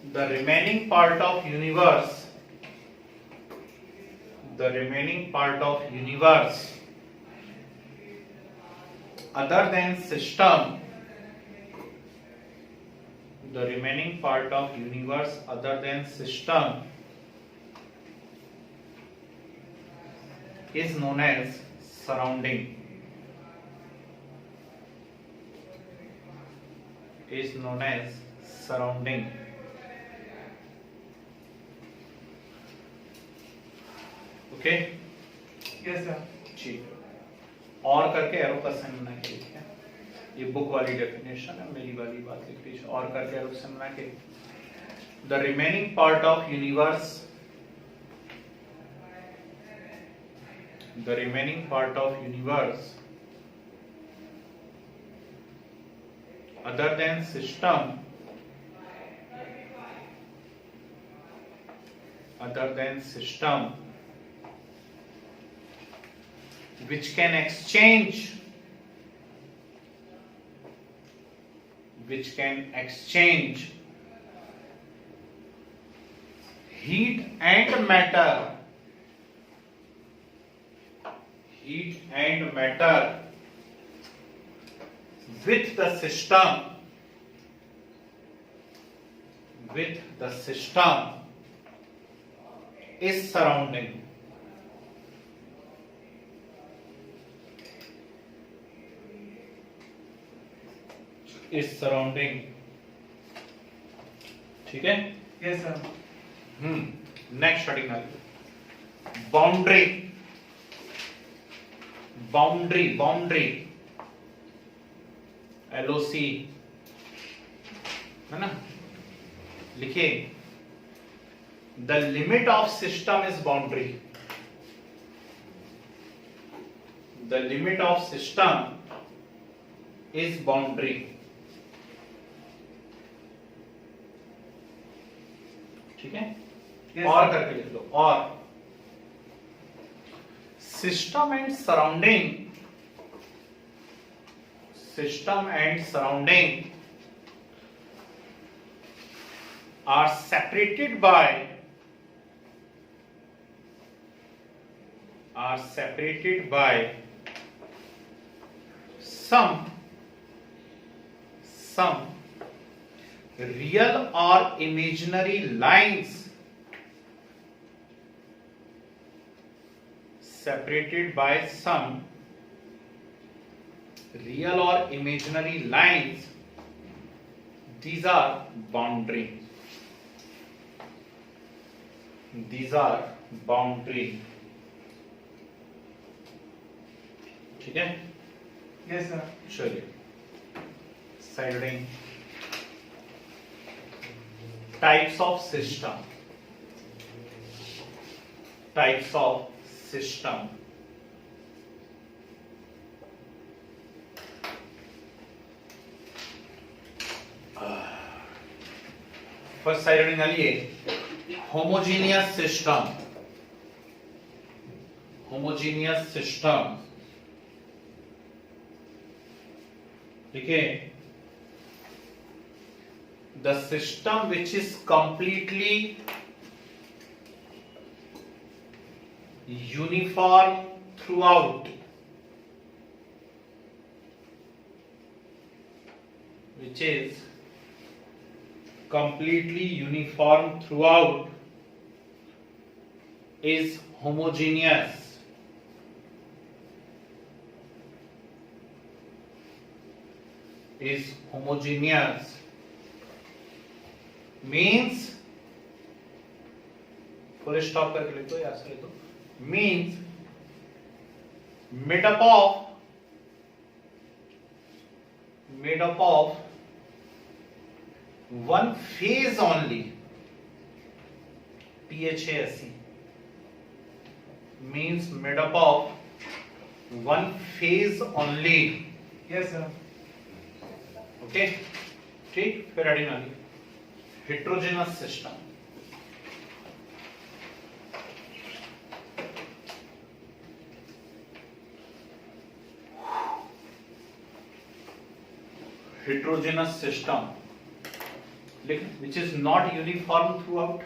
the remaining part of universe other than system, is known as surrounding. Is known as surrounding. Okay yes sir. ठीक और करके arrow का साइन बना के लिखिए। ये बुक वाली डेफिनेशन है, मेरी वाली बात लिख लीजिए। और करके एरो का साइन बना के the remaining part of universe, the remaining part of universe other than system which can exchange heat and matter with the system is surrounding. ठीक है। Yes sir. नेक्स्ट हेडिंग आ गई बाउंड्री LOC है ना। लिखिए the limit of system is boundary. The limit of system is boundary. ठीक है। Yes, और sir. करके लिख लो और system and surrounding are separated by some real or imaginary lines, separated by some real or imaginary lines. These are boundary. ठीक है। Yes sir. चलिए side heading types of system. First side heading डालिए homogeneous system. देखिए the system which is completely uniform throughout, which is completely uniform throughout is homogeneous. Means full stop करके लिख दो या ऐसे लिख दो। means made up of one phase only, PHASE means made up of one phase only. Yes sir. Okay ठीक। फिर heading आ गई heterogeneous system। heterogeneous system which is not uniform throughout,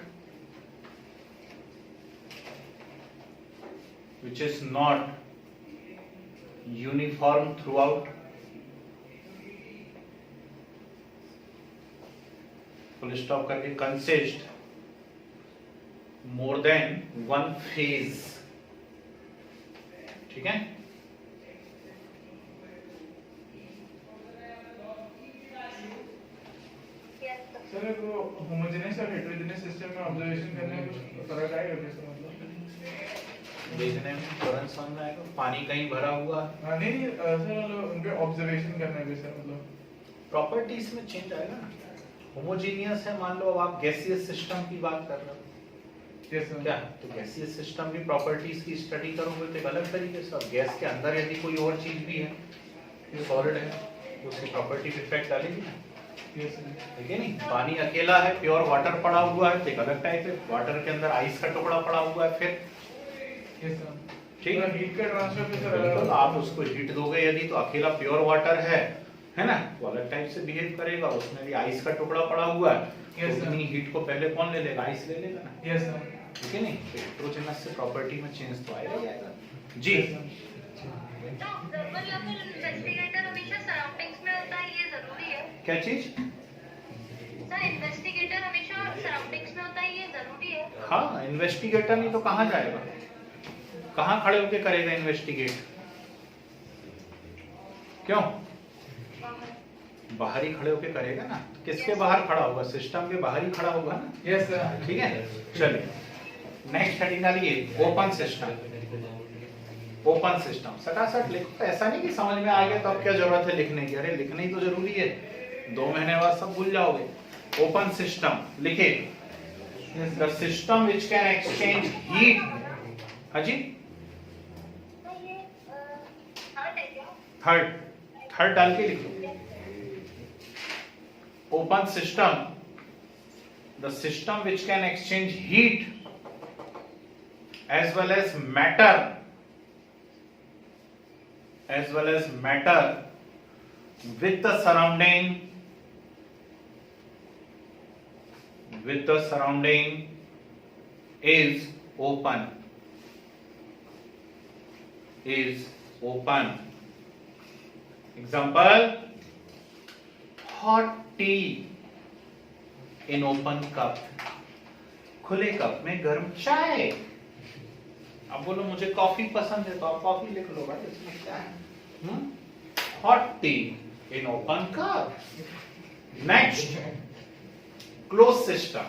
full stop करके consist more than one phase, ठीक है। Sir वो homogeneous और heterogeneous system में observation करने में कुछ फर्क आएगा क्या सर? मतलब देखने में तुरंत समझ में आएगा। पानी कहीं भरा हुआ है, हाँ नहीं सर, मतलब उनपे ऑब्जर्वेशन करना है सर, मतलब प्रॉपर्टीज में चेंज आएगा ना। होमोजीनियस है, मान लो अब आप गैसियस सिस्टम की बात कर रहे हो यस सर। क्या, तो गैसियस सिस्टम की प्रॉपर्टीज की स्टडी करोगे तो एक अलग तरीके से। अब गैस के अंदर यदि कोई और चीज भी है, सॉलिड है, तो उसकी प्रॉपर्टी पे इफेक्ट डालेगी ना। Yes sir. ठीक है नहीं, पानी अकेला है, प्योर वाटर पड़ा हुआ है तो एक अलग टाइप है, वाटर के अंदर आइस का टुकड़ा पड़ा हुआ है फिर। Yes sir. ठीक है, हीट का ट्रांसफर भी सर बिल्कुल। आप उसको हीट दोगे यदि तो अकेला प्योर वाटर है ना, तो अलग टाइप से बिहेव करेगा। उसमें भी आइस का टुकड़ा पड़ा हुआ है, Yes, तो sir. उतनी हीट को पहले कौन ले लेगा, आइस ले लेगा ना। Yes sir. ठीक है नहीं, तो हेटेरोजेनस से प्रॉपर्टी में चेंज तो आएगा ही आएगा। जी तो ऑब्जर्वर या फिर इन्वेस्टिगेटर हमेशा सराउंडिंग्स में होता है, ये जरूरी है? क्या चीज? सर इन्वेस्टिगेटर हमेशा सराउंडिंग्स में होता है, ये जरूरी है? हाँ, इन्वेस्टिगेटर नहीं तो कहाँ जाएगा, कहाँ खड़े होके करेगा इन्वेस्टिगेट? क्यों? बाहर ही खड़े होके करेगा ना। किसके बाहर खड़ा होगा, सिस्टम के बाहर ही खड़ा होगा ना। Yes sir. ठीक है, चलिए नेक्स्ट हेडिंग डालिए, ओपन सिस्टम। ओपन सिस्टम सटासट लिखो, ऐसा नहीं कि समझ में आ गया तो अब क्या जरूरत है लिखने की। अरे लिखना ही तो जरूरी है, 2 महीने बाद सब भूल जाओगे। ओपन सिस्टम लिखे, the system which can exchange heat. हाजी तो ये थर्ड है क्या? थर्ड डाल के लिखो। Open system, the system which can exchange heat as well as matter with the surrounding is open. Example, hot tea in open cup. खुले cup में गर्म चाय। अब बोलो मुझे कॉफी पसंद है तो आप कॉफी लिख लो भाई, इसमें क्या है। Hot T in open cup. Next, close system.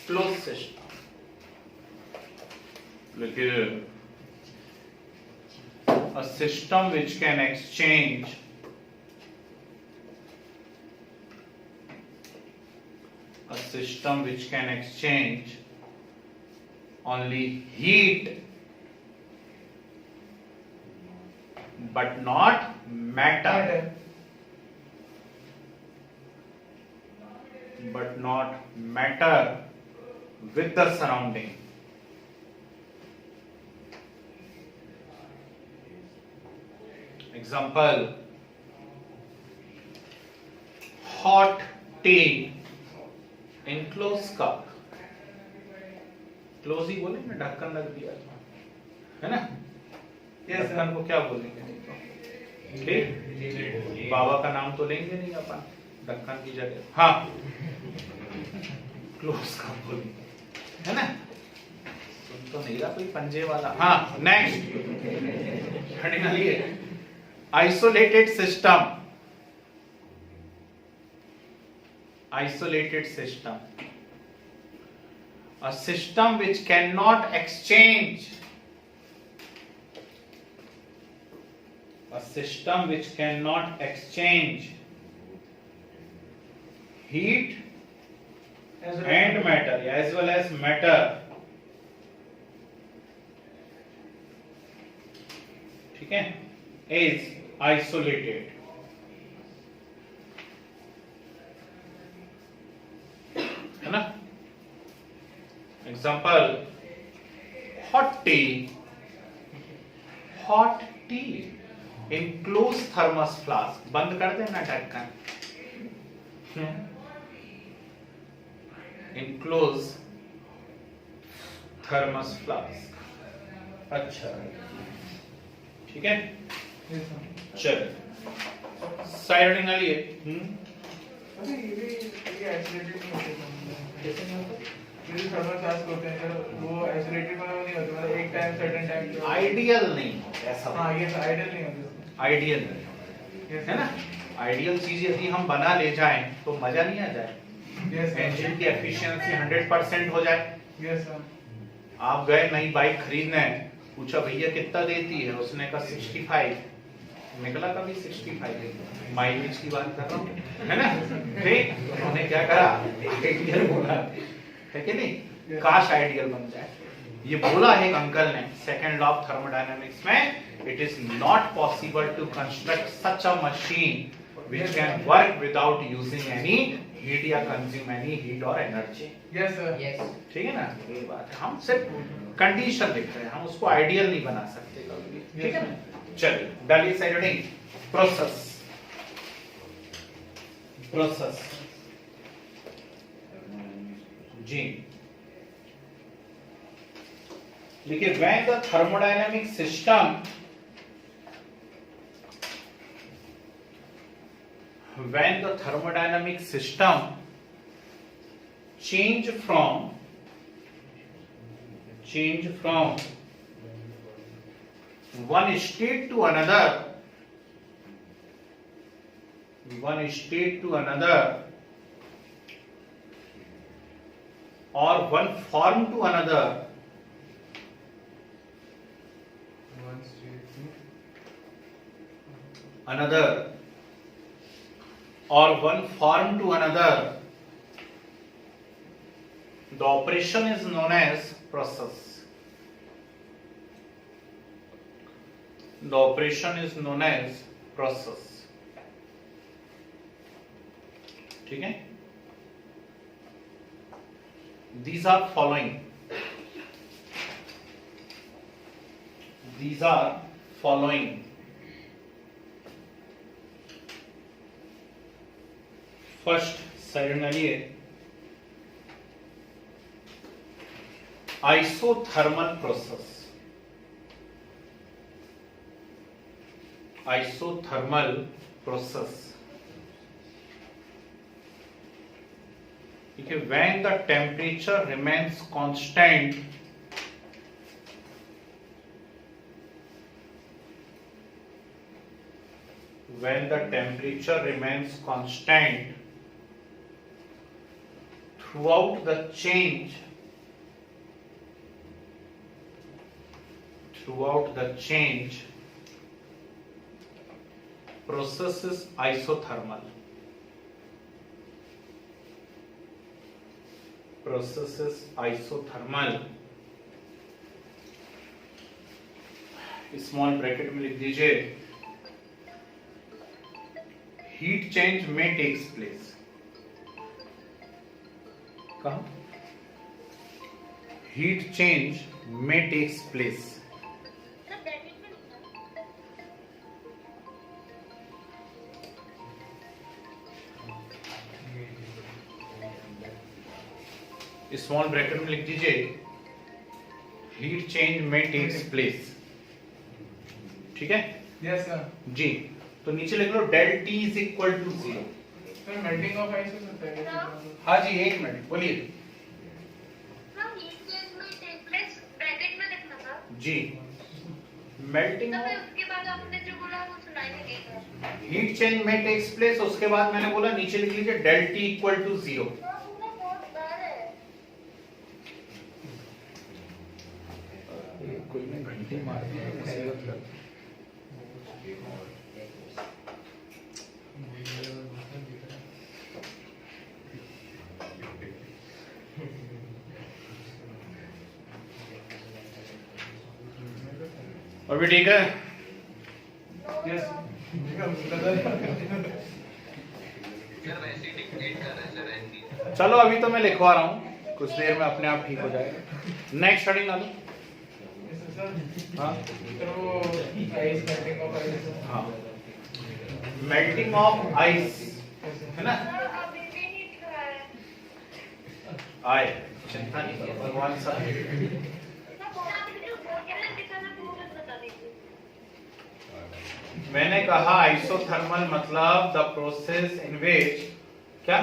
Close system लिखिए, a system which can exchange only heat but not matter, with the surrounding. Example, hot tea in closed cup. Close ही बोलेंगे, ढक्कन लग दिया है ना। ढक्कन को क्या बोलेंगे? ठीक, बाबा का नाम तो लेंगे नहीं अपन ढक्कन की जगह। हाँ, क्लोज का बोलेंगे, है ना। सुन तो नहीं रहा कोई पंजे वाला। हाँ, नेक्स्ट हेडिंग लिए, isolated system. Isolated system, a system which cannot exchange heat and matter as well as matter, ठीक है, is isolated. है ना। Example, hot T in close thermos flask. बंद कर देना ढक्कन, इन क्लोज थर्मस फ्लास्क। अच्छा, ठीक है, चलो साइड हेडिंग डालिए। अरे ये आइसोलेटेड नहीं होते। कैसे नहीं होता? जो थर्मल फ्लास्क होते हैं सर वो आइसोलेटेड में नहीं होते, मतलब एक टाइम सर्टेन टाइम आइडियल नहीं ऐसा, हाँ ये आइडियल नहीं होते, आइडियल नहीं है ना। आइडियल चीज यदि हम बना ले जाएं तो मजा नहीं आ जाए, यस इंजन की एफिशिएंसी 100% हो जाए। यस सर, आप गए नई बाइक खरीदने, पूछा भैया कितना देती है, उसने कहा 65, निकला कभी 65, माइलेज की बात कर रहा हूँ, है ना। ठीक, उन्होंने क्या करा, आइडियल बोला है कि नहीं, काश आइडियल बन जाए। ये बोला है एक अंकल ने सेकंड लॉ ऑफ थर्मोडायनामिक्स में, it is not possible to construct such a machine which can work without using any heat या कंज्यूम एनी हीट और एनर्जी। यस सर, ठीक है ना, ये बात है। हम सिर्फ कंडीशन लिख रहे हैं, हम उसको आइडियल नहीं बना सकते कभी भी, ठीक है ना। चलिए डालिए साइड हेडिंग प्रोसेस, प्रोसेस जी देखिए, when the thermodynamic system, when the thermodynamic system change from one state to another, or one form to another, or one form to another, the operation is known as process. The operation is known as process. ठीक है, these are following. These are following. First side में लिए isothermal process, isothermal process, ठीक है। When the temperature remains constant, when the temperature remains constant throughout the change, process is isothermal. Process is isothermal. Small bracket में लिख दीजिए, heat change may takes place. कहा heat change may takes place. Small bracket में लिख दीजिए heat change may takes place. ठीक है, yes sir जी। तो नीचे लिख लो del T is equal to 0। Sir melting of ice हो सकता है, हाँ जी, एक मिनट बोलिए जी। मेल्टिंग उसके बाद आपने जो बोला वो सुनाई नहीं देगा। हीट चेंज में टेक्स प्लेस, उसके बाद मैंने बोला नीचे लिख लीजिए डेल टी इक्वल टू 0। कोई ने घंटी मार दी है, मुसीबत लग। अभी ठीक है, यस चलो अभी तो मैं लिखवा रहा हूँ, कुछ देर में अपने आप ठीक हो जाएगा। नेक्स्ट हेडिंग डालो। हाँ तो आइस मेल्टिंग ऑफ आइस, हाँ मेल्टिंग ऑफ आइस है ना। आए चिंता नहीं करो, भगवान सब। मैंने कहा आइसोथर्मल मतलब द प्रोसेस इन विच क्या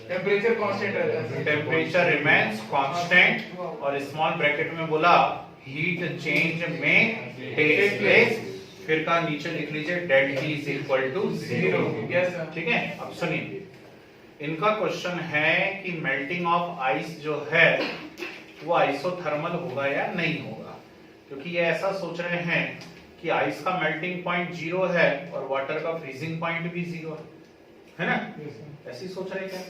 टेम्परेचर कांस्टेंट रहता है, टेम्परेचर रिमेन्स कांस्टेंट, और स्मॉल ब्रैकेट में बोला हीट चेंज में टेक प्लेस, फिर का नीचे लिख लीजिए del T is equal to 0। Yes sir. ठीक है, अब सुनिए, इनका क्वेश्चन है कि मेल्टिंग ऑफ आइस जो है वो आइसोथर्मल होगा या नहीं होगा, क्योंकि ये ऐसा सोच रहे हैं कि आइस का मेल्टिंग पॉइंट 0 है और वाटर का फ्रीजिंग पॉइंट भी 0 है ना, ऐसे ही सोच रहे क्या?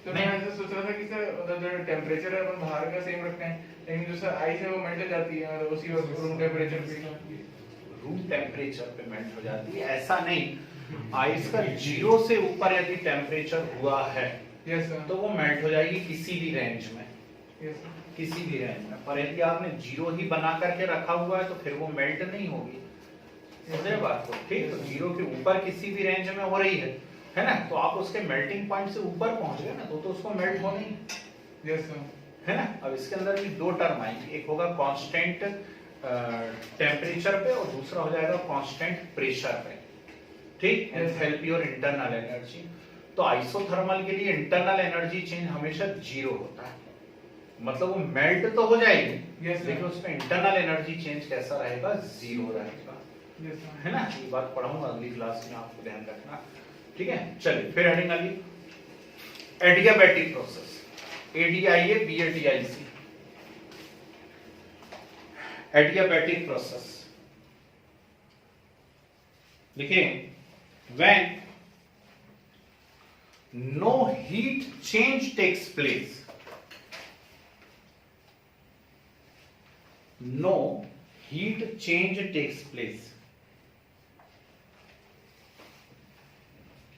तो मैं ऐसा सोच रहा था कि सर मतलब जो टेम्परेचर है अपन बाहर का सेम रखते हैं, लेकिन जो सर आइस है वो मेल्ट हो जाती है और उसी वक्त रूम टेम्परेचर पे, रूम टेम्परेचर पे मेल्ट हो जाती है, ऐसा नहीं। आइस का 0 से ऊपर यदि टेम्परेचर हुआ है यस सर, तो वो मेल्ट हो जाएगी किसी भी रेंज में, यस सर, किसी भी रेंज में। पर यदि आपने 0 ही बना करके रखा हुआ है तो फिर वो मेल्ट नहीं होगी, समझे बात को? ठीक, तो 0 के ऊपर किसी भी रेंज में हो रही है ना, तो आप उसके मेल्टिंग पॉइंट से ऊपर पहुंच गए ना, तो उसको मेल्ट होना ही यस सर, है ना। अब इसके अंदर भी दो टर्म आएंगे, एक होगा कांस्टेंट टेम्परेचर पे और दूसरा हो जाएगा कांस्टेंट प्रेशर पे। ठीक, and help your internal energy. तो आइसोथर्मल के लिए इंटरनल एनर्जी चेंज हमेशा 0 होता है, मतलब वो मेल्ट तो हो जाएगी, Yes, लेकिन उसमें इंटरनल एनर्जी चेंज कैसा रहेगा? 0 रहेगा, यस सर, है ना। ये बात पढ़ाऊंगा अगली क्लास में, आपको ध्यान रखना। ठीक है, चलिए फिर हेडिंग आ गई adiabatic process, ADIA BATIC, adiabatic process. देखिए, when no heat change takes place, no heat change takes place,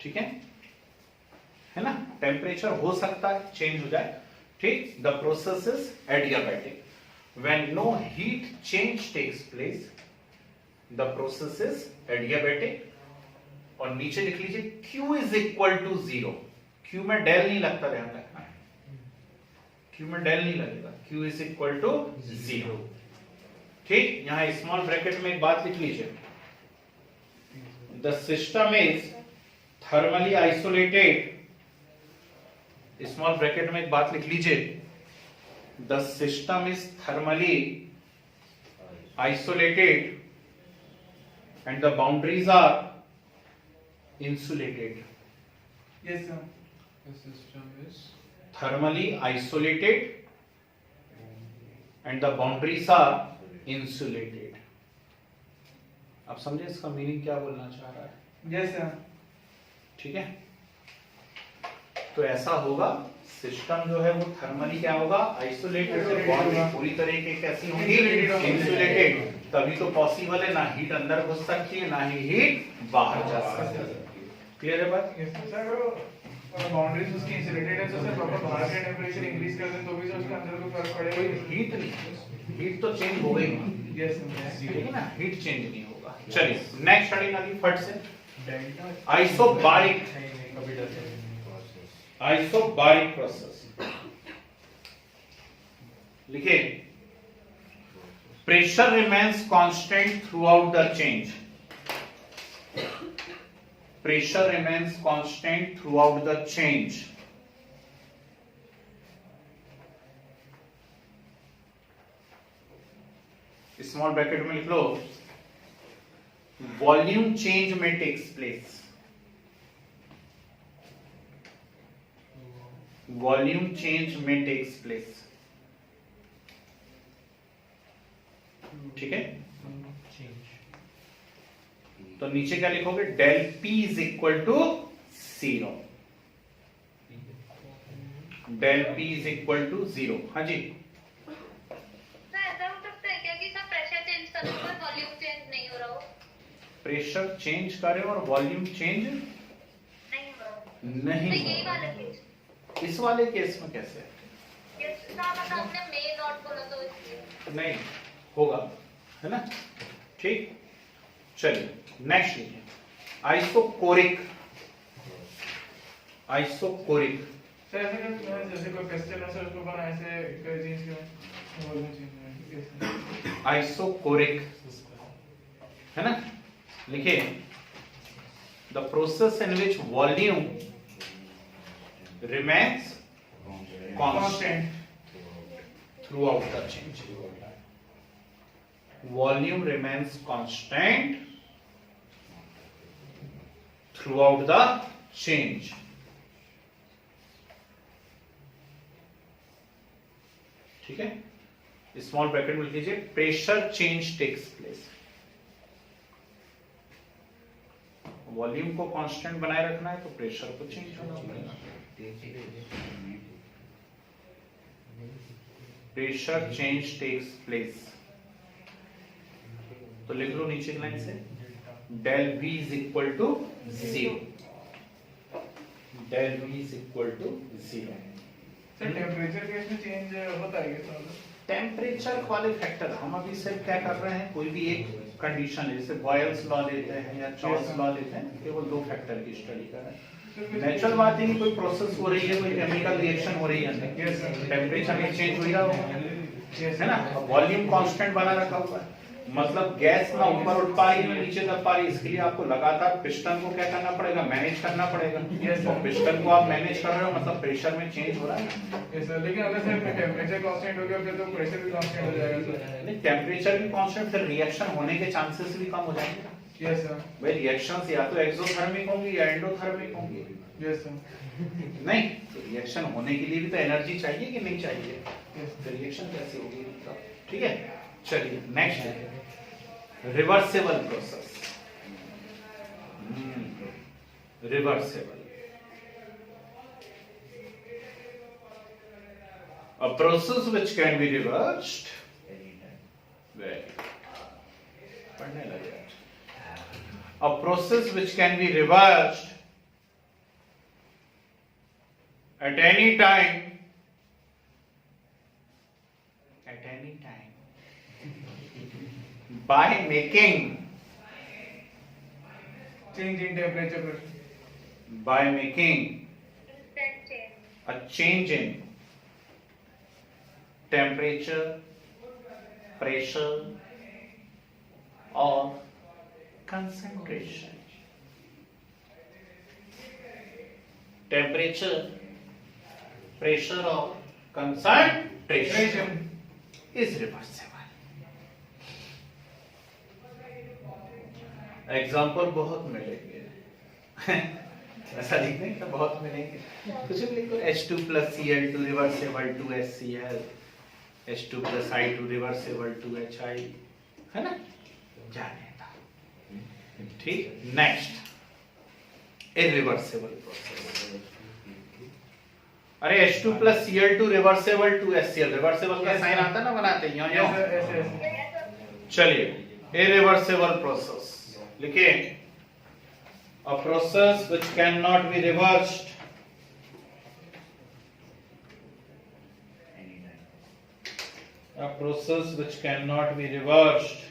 ठीक है ना, टेम्परेचर हो सकता है चेंज हो जाए, ठीक, the process is adiabatic. When no heat change takes place the process is adiabatic, और नीचे लिख लीजिए Q is equal to 0। Q में डेल नहीं लगता, ध्यान रखना है, Q में डेल नहीं लगेगा, Q इज इक्वल टू 0। ठीक, यहां स्मॉल ब्रैकेट में एक बात लिख लीजिए, the system is thermally isolated, small bracket में एक बात लिख लीजिए, the system is thermally isolated and the boundaries are insulated. Yes sir, The system is Thermally isolated and the boundaries are insulated. अब समझे इसका मीनिंग क्या बोलना चाह रहा है? यस सर, ठीक है, तो ऐसा होगा, सिस्टम जो है वो थर्मली क्या होगा? आइसोलेटेड, और बाउंड्री पूरी तरीके कैसी होंगी? इंसुलेटेड। तभी तो पॉसिबल है ना हीट अंदर घुस सकती है ना ही हीट बाहर जा सकती है। क्लियर है बात? यस सर, और बाउंड्रीज उसकी इंसुलेटेड है, तो सर प्रॉपर बाहर का टेम्परेचर इंक्रीज कर दें तो भी सर उसके अंदर को फर्क पड़ेगा कोई ही हीट नहीं, हीट तो चेंज हो गई ना, यस सर, ठीक है ना, हीट चेंज नहीं होगा। चलिए नेक्स्ट हेडिंग आ गई फट से, delta isobaric, process. Isobaric process. लिखिए, pressure remains constant throughout the change, pressure remains constant throughout the change. Small bracket में लिख लो, वॉल्यूम चेंज में टेक्स प्लेस, वॉल्यूम चेंज में टेक्स प्लेस, ठीक है। तो नीचे क्या लिखोगे? Del P is equal to 0, del P is equal to 0। हाँ जी, सर ऐसा हो सकता है क्या कि सर प्रेशर चेंज करने पर वॉल्यूम चेंज नहीं हो रहा हो? प्रेशर चेंज करें और वॉल्यूम चेंज नहीं हो रहा हो। नहीं तो यही होगा। वाला केस, इस वाले केस में कैसे? यस सर, मतलब आपने मे नॉट बोला तो इसलिए नहीं होगा, है ना। ठीक, चलिए नेक्स्ट लिखिए, आइसोकोरिक, आइसोकोरिक। सर ऐसा कर, जैसे कोई क्रिस्टल है सर, उसको बना ऐसे चेंज करें, वॉल्यूम चेंज करें, आइसोकोरिक, है ना। लिखिए, the process in which volume remains constant Constant. throughout the change. Volume remains constant throughout the change. ठीक है, स्मॉल ब्रैकेट में लीजिए, pressure change takes place. Volume को कांस्टेंट बनाए रखना है तो प्रेशर को चेंज होना पड़ेगा। प्रेशर चेंज टेक्स प्लेस, तो लिख लो नीचे की लाइन से, del V is equal to 0। Del V is equal to 0। Sir temperature के इसमें चेंज होता है क्या? टेम्परेचर वाले फैक्टर हम अभी से क्या कर रहे हैं, कोई भी एक कंडीशन है, जैसे बॉयल्स लॉ लेते हैं या चार्ल्स लॉ लेते हैं, केवल दो फैक्टर की स्टडी कर रहे हैं। नेचुरल बात है कि कोई प्रोसेस हो रही है, कोई केमिकल रिएक्शन हो रही है, टेम्परेचर में चेंज हो रहा है ना, वॉल्यूम कांस्टेंट बना रखा हुआ है, मतलब गैस ना ऊपर उठ पा रही है ना नीचे दब पा रही है, इसके लिए आपको लगातार पिस्टन को क्या करना पड़ेगा, मैनेज करना पड़ेगा। तो पिस्टन को आप मैनेज कर रहे हो मतलब प्रेशर में चेंज हो रहा है। यस सर, लेकिन अगर सर टेम्परेचर कांस्टेंट हो गया फिर तो प्रेशर भी कांस्टेंट हो जाएगा सर। नहीं, टेम्परेचर भी कांस्टेंट, फिर रिएक्शन होने के चांसेस भी कम हो जाएंगे। Yes sir. भाई रिएक्शंस या तो एक्सोथर्मिक होंगी या एंडोथर्मिक होंगी। Yes sir. नहीं, तो रिएक्शन होने के लिए भी तो एनर्जी चाहिए कि नहीं चाहिए, तो रिएक्शन कैसे होगी, ठीक है। चलिए next, reversible process. Reversible, a process which can be reversed, पढ़ने लगे, a process which can be reversed at any time, by making, change in temperature, by making Instant change. a change in temperature, pressure or concentration. Temperature, pressure or concentration is reversible. Example बहुत मिलेंगे ऐसा लिखने का बहुत मिलेंगे, कुछ भी लिखो, H2 plus Cl2 reversible to HCl, H2 plus I2 reversible to HI, है ना, जाने था। ठीक, नेक्स्ट इरिवर्सेबल प्रोसेस। अरे H2 plus Cl2 reversible to HCl, reversible का साइन आता ना बनाते हैं यहाँ। चलिए, इरिवर्सेबल प्रोसेस लिखिए, a process which cannot be reversed, a process which cannot be reversed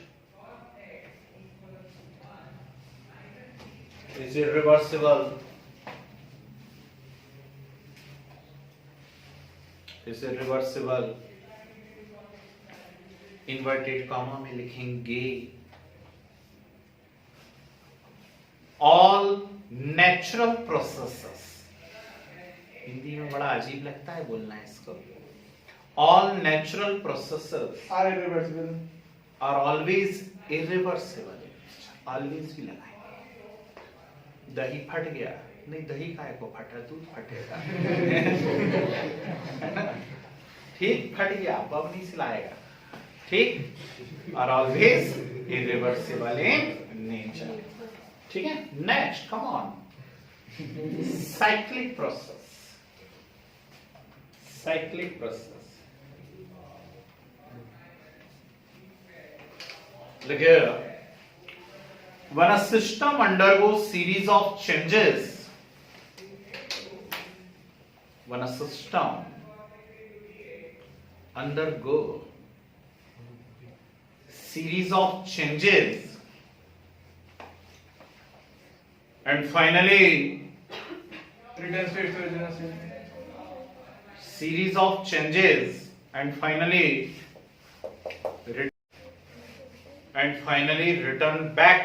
is irreversible, is irreversible, inverted comma में लिखेंगे, all natural processes, हिंदी में बड़ा अजीब लगता है बोलना है इसको, all natural processes are irreversible, are always irreversible, always भी लगाएंगे। दही फट गया, नहीं दही काहे को फटा, दूध फटेगा है ना, ठीक, फट गया अब नहीं सिलाएगा, ठीक, are always irreversible in nature, ठीक है। Next, come on, cyclic process, cyclic process लिखिए, when a system undergoes series of changes, when a system undergo series of changes and finally return state to original state, series of changes and finally return back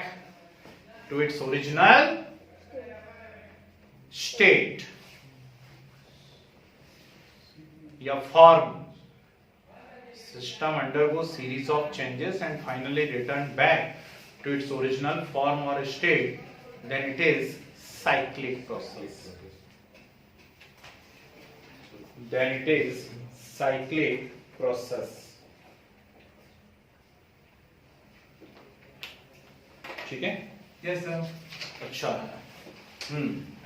to its original state. या form, system undergoes series of changes and finally return back to its original form or state, then it is cyclic process. Then it is cyclic process. ठीक है? Yes sir. अच्छा,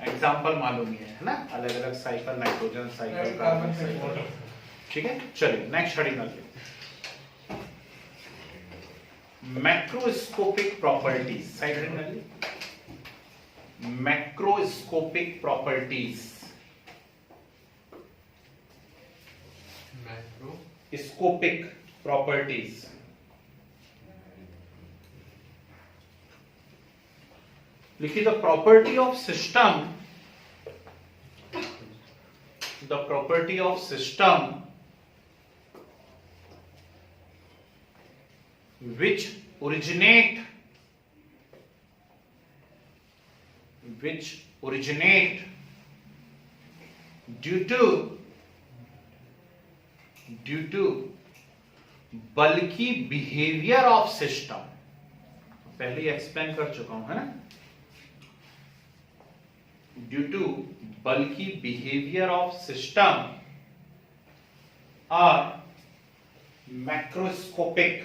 example मालूम ही है ना, अलग अलग cycle, nitrogen cycle, carbon cycle, ठीक है? चलिए नेक्स्ट हेडिंग आगे, मैक्रोस्कोपिक प्रॉपर्टीज, साइड हेडिंग आगे, मैक्रोस्कोपिक प्रॉपर्टीज, Macro. स्कोपिक प्रॉपर्टीज, लिखिए the property of system, the property of system which originate due to bulky behavior of system, पहले ही explain कर चुका हूं, है ना, due to bulky behavior of system are macroscopic,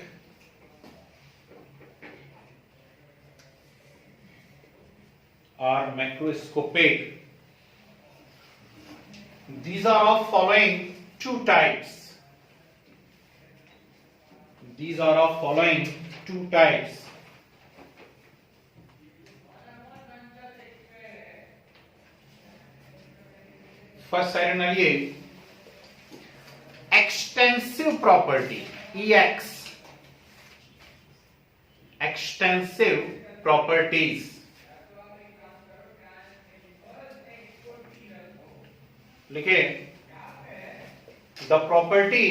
these are of following two types, these are of following two types, first side डालिए, extensive property, EX, extensive properties, लिखिए the property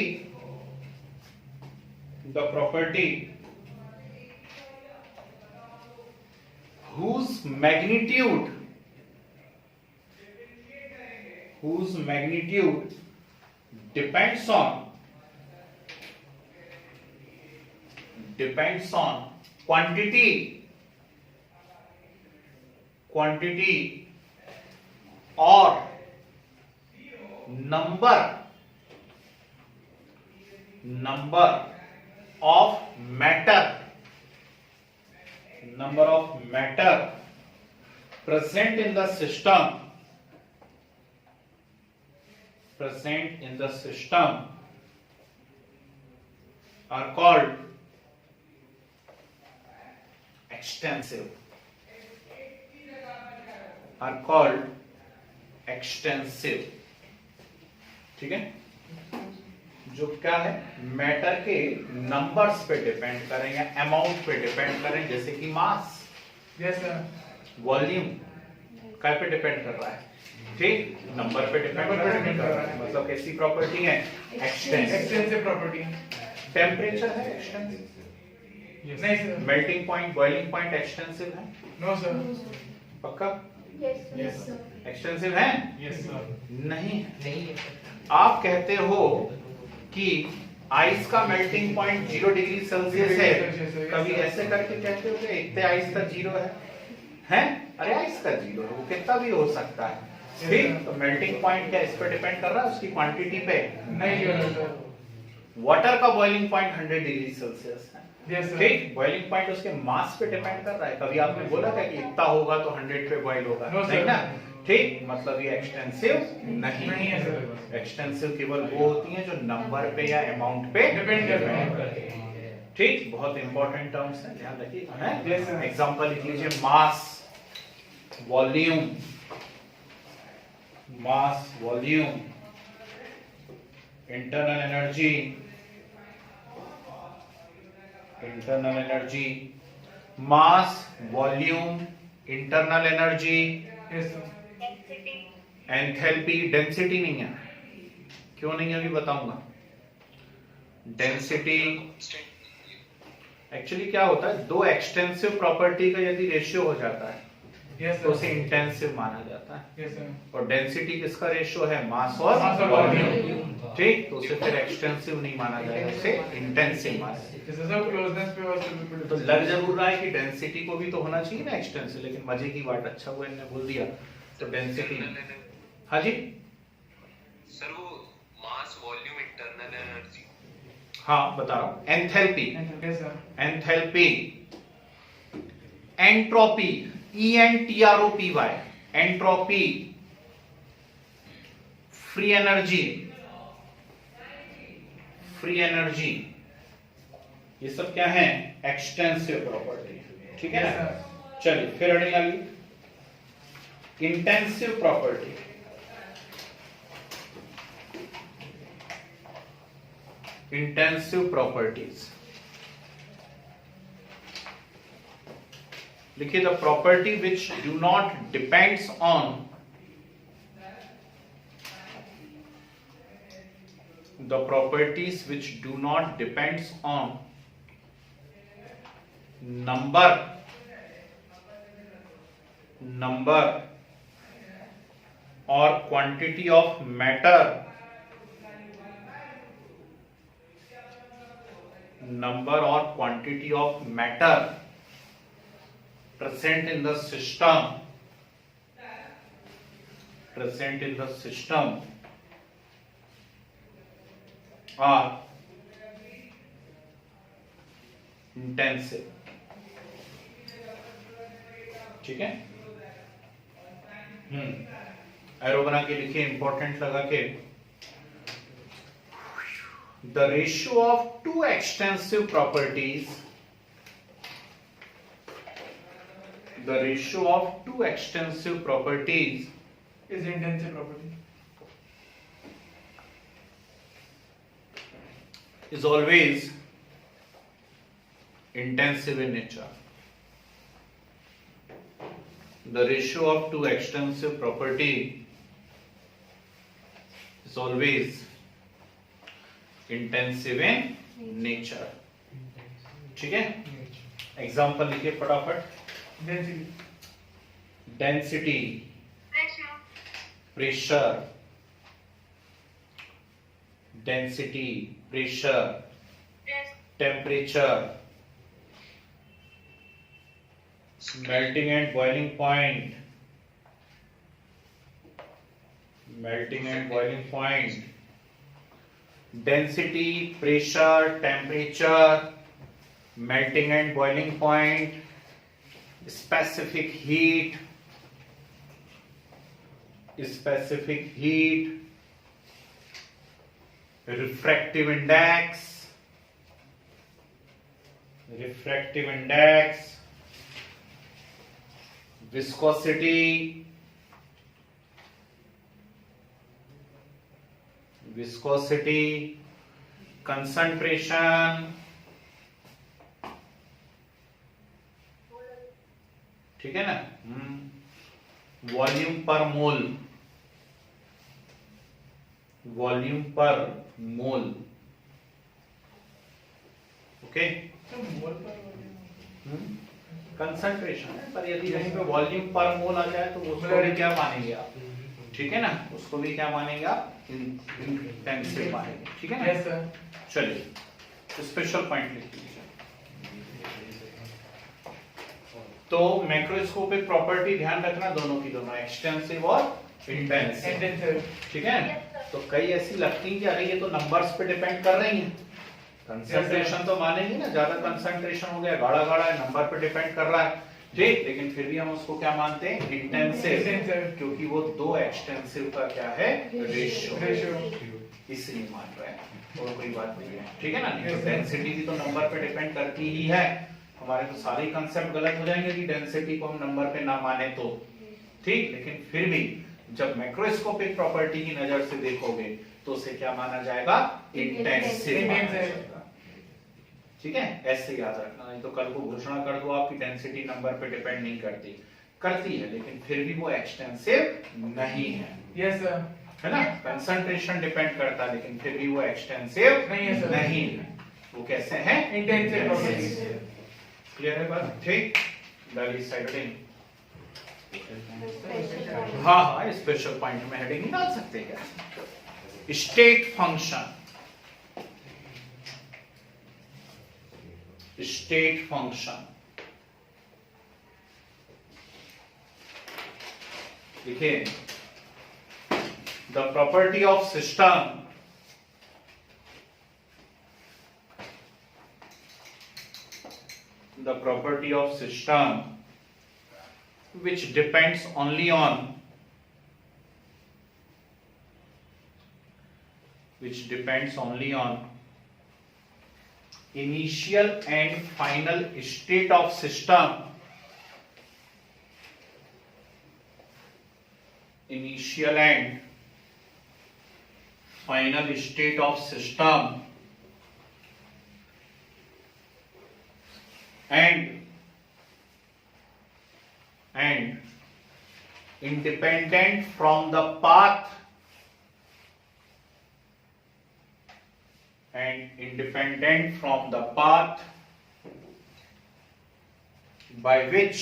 whose magnitude depends on quantity or number of matter present in the system are called extensive, ठीक है? जो क्या है, matter के numbers पे depend करें या अमाउंट पे डिपेंड करें, जैसे कि मास, Yes sir. वॉल्यूम काय पे डिपेंड कर रहा है, ठीक, नंबर पे डिपेंड कर रहा है, मतलब कैसी प्रॉपर्टी है, Extensive property. टेम्परेचर है एक्सटेंसिव, नहीं sir. Melting point, boiling point extensive है, No sir. पक्का Yes sir. एक्सटेंसिव है? Yes sir. नहीं है। आप कहते हो कि आइस का मेल्टिंग पॉइंट 0 डिग्री सेल्सियस है, कभी ऐसे करके कहते हो कि इतने आइस का 0 है? अरे आइस का 0 है, वो कितना भी हो सकता है, ठीक? तो मेल्टिंग पॉइंट क्या इस पर डिपेंड कर रहा है, उसकी क्वांटिटी पे? नहीं सर. वाटर का बॉइलिंग पॉइंट 100 डिग्री सेल्सियस है, Yes sir. ठीक, बॉइलिंग पॉइंट उसके मास पे डिपेंड कर रहा है, कभी आपने बोला था कि इतना होगा तो 100 पे बॉइल होगा, No, नहीं sir. ना, ठीक, मतलब ये एक्सटेंसिव नहीं है सर. एक्सटेंसिव केवल वो होती हैं जो नंबर पे या अमाउंट पे Depend कर रहे हैं. ठीक, बहुत इंपॉर्टेंट टर्म्स है, ध्यान रखिएगा। Yes, sir. एग्जांपल लिख लीजिए, mass, volume, internal energy, mass, volume, internal energy, Yes sir. Enthalpy, density नहीं है, क्यों नहीं है अभी बताऊंगा। डेंसिटी एक्चुअली क्या होता है, दो एक्सटेंसिव प्रॉपर्टी का यदि रेशियो हो जाता है Yes, तो sir. उसे इंटेंसिव माना जाता है। Yes, sir. और डेंसिटी किसका रेशियो है? मास और Mass और वॉल्यूम। volume. ठीक, तो उसे फिर एक्सटेंसिव नहीं माना जाएगा, उसे इंटेंसिव माना जाएगा। जैसे सब क्लोजनेस पे और सब तो लग जरूर रहा है कि डेंसिटी को भी तो होना चाहिए ना एक्सटेंसिव, लेकिन मजे की बात, अच्छा हुआ इन्होंने बोल दिया। तो डेंसिटी, हाँ जी सर वो मास वॉल्यूम इंटरनल एनर्जी। हाँ बता रहा हूँ। Enthalpy, Yes, sir. Enthalpy, entropy, ENTROPY, entropy, free energy, free energy, ये सब क्या है? Extensive property. ठीक है Yes, ना? sir. चलिए फिर अगली आ गई इंटेंसिव प्रॉपर्टी। इंटेंसिव प्रॉपर्टीज लिखिए, the property which do not depends on the properties which do not depends on number or quantity of matter, number or quantity of matter present in the system are intensive। ठीक है, arrow बना के लिखिए, important लगा के। The ratio of two extensive properties, the ratio of two extensive properties Is intensive property. is always intensive in nature. The ratio of two extensive property is always intensive in nature. ठीक है, example लिखिए फटाफट। Density. Density, pressure, pressure, density, pressure, press, temperature, melting and boiling point, melting and boiling point, density, pressure, temperature, melting and boiling point, specific heat, refractive index, viscosity, concentration, ठीक है ना, volume per mole, okay. So mole per concentration है, पर यदि यहीं पे volume per मोल आ जाए तो उसको भी क्या मानेंगे आप? ठीक है ना, उसको भी क्या मानेंगे आप? इंटेंसिव मानेंगे। ठीक है ना? Yes, sir. चलिए स्पेशल पॉइंट लिख लीजिए। तो मैक्रोस्कोपिक प्रॉपर्टी ध्यान रखना, दोनों की दोनों, एक्सटेंसिव और इंटेंसिव। Intensive. ठीक है, तो कई ऐसी लगती है कि अरे ये तो नंबर्स पे डिपेंड कर रही हैं, कंसंट्रेशन तो मानेंगे ना, ज्यादा कंसंट्रेशन हो गया, गाढ़ा गाढ़ा है, नंबर पे डिपेंड कर रहा है, ठीक, लेकिन फिर भी हम उसको क्या मानते हैं? इंटेंसिव, क्योंकि वो दो एक्सटेंसिव का क्या है? रेशियो, इसलिए मान रहे हैं, और कोई बात नहीं है। ठीक है ना, नहीं तो डेंसिटी भी तो नंबर पे डिपेंड करती ही है, हमारे तो सारे कंसेप्ट गलत हो जाएंगे कि डेंसिटी को हम नंबर पे ना माने तो, ठीक, लेकिन फिर भी जब मैक्रोस्कोपिक प्रॉपर्टी की नजर से देखोगे तो उसे क्या माना जाएगा? इंटेंसिव माना जाएगा। ठीक है, ऐसे याद रखना, नहीं तो कल को घोषणा कर दो आपकी डेंसिटी नंबर पे डिपेंड नहीं करती है, लेकिन फिर भी वो एक्सटेंसिव नहीं है। Yes, sir. है ना, कंसंट्रेशन डिपेंड करता है, लेकिन फिर भी वो एक्सटेंसिव नहीं है सर। नहीं है। वो कैसे है? Intensive properties. क्लियर है बात? ठीक, दैट इज सेटिंग। हाँ हाँ, स्पेशल पॉइंट में हेडिंग नहीं डाल सकते क्या? स्टेट फंक्शन, स्टेट फंक्शन देखिए, the property of system which depends only on initial and final state of system, initial and final state of system, and independent from the path by which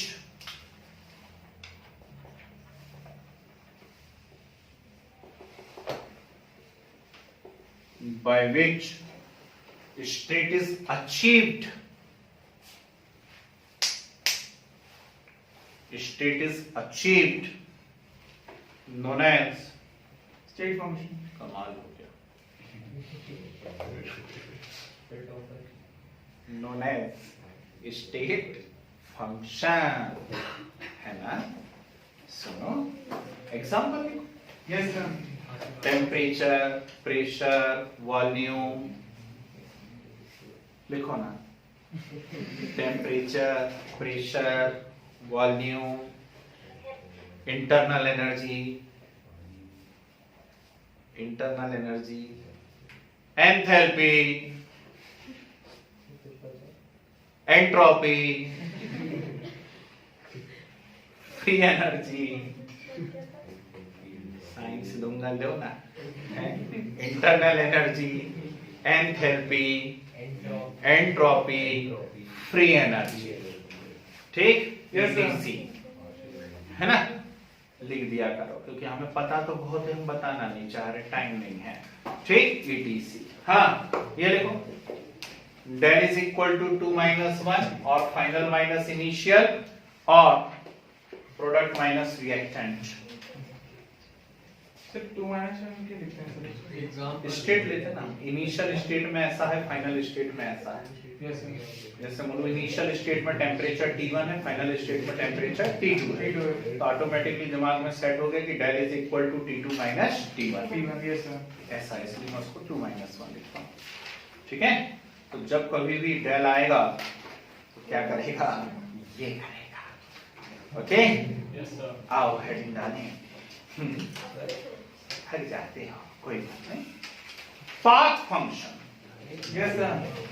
state is achieved, known as, state function. कमाल हो गया, known as state function, है ना? सुनो, example लिखो। Yes sir. Temperature, pressure, volume लिखो ना। Temperature, pressure, volume, internal energy, enthalpy, entropy, free energy, science लूंगा लो ना। Internal energy, enthalpy, entropy, free energy, ठीक? Yes, sir. EDC, है ना? लिख दिया करो, क्योंकि हमें पता तो बहुत है, हम बताना नहीं चाह रहे, टाइम नहीं है, ठीक? EDC, हाँ ये लिखो, डेल इज इक्वल टू 2 - 1 और फाइनल माइनस इनिशियल और प्रोडक्ट माइनस रिएक्टेंट। सर 2 - 1 के लिखते हैं सर। एग्जाम्पल स्टेट लेते ना, इनिशियल स्टेट में ऐसा है, फाइनल स्टेट में ऐसा है। Yes sir. जैसे मान लो इनिशियल स्टेट में टेम्परेचर T1 है, फाइनल स्टेट में टेम्परेचर T2 है, तो ऑटोमेटिकली दिमाग में सेट हो गया कि del is equal to T2 - T1। Yes sir. ऐसा है, इसलिए मैं उसको 2 - 1 लिखता हूँ, ठीक है? तो जब कभी भी डेल आएगा तो क्या करेगा? ये करेगा, ओके? Yes sir. आओ हेडिंग डालें, थक जाते हो, कोई बात नहीं। Path function, yes sir.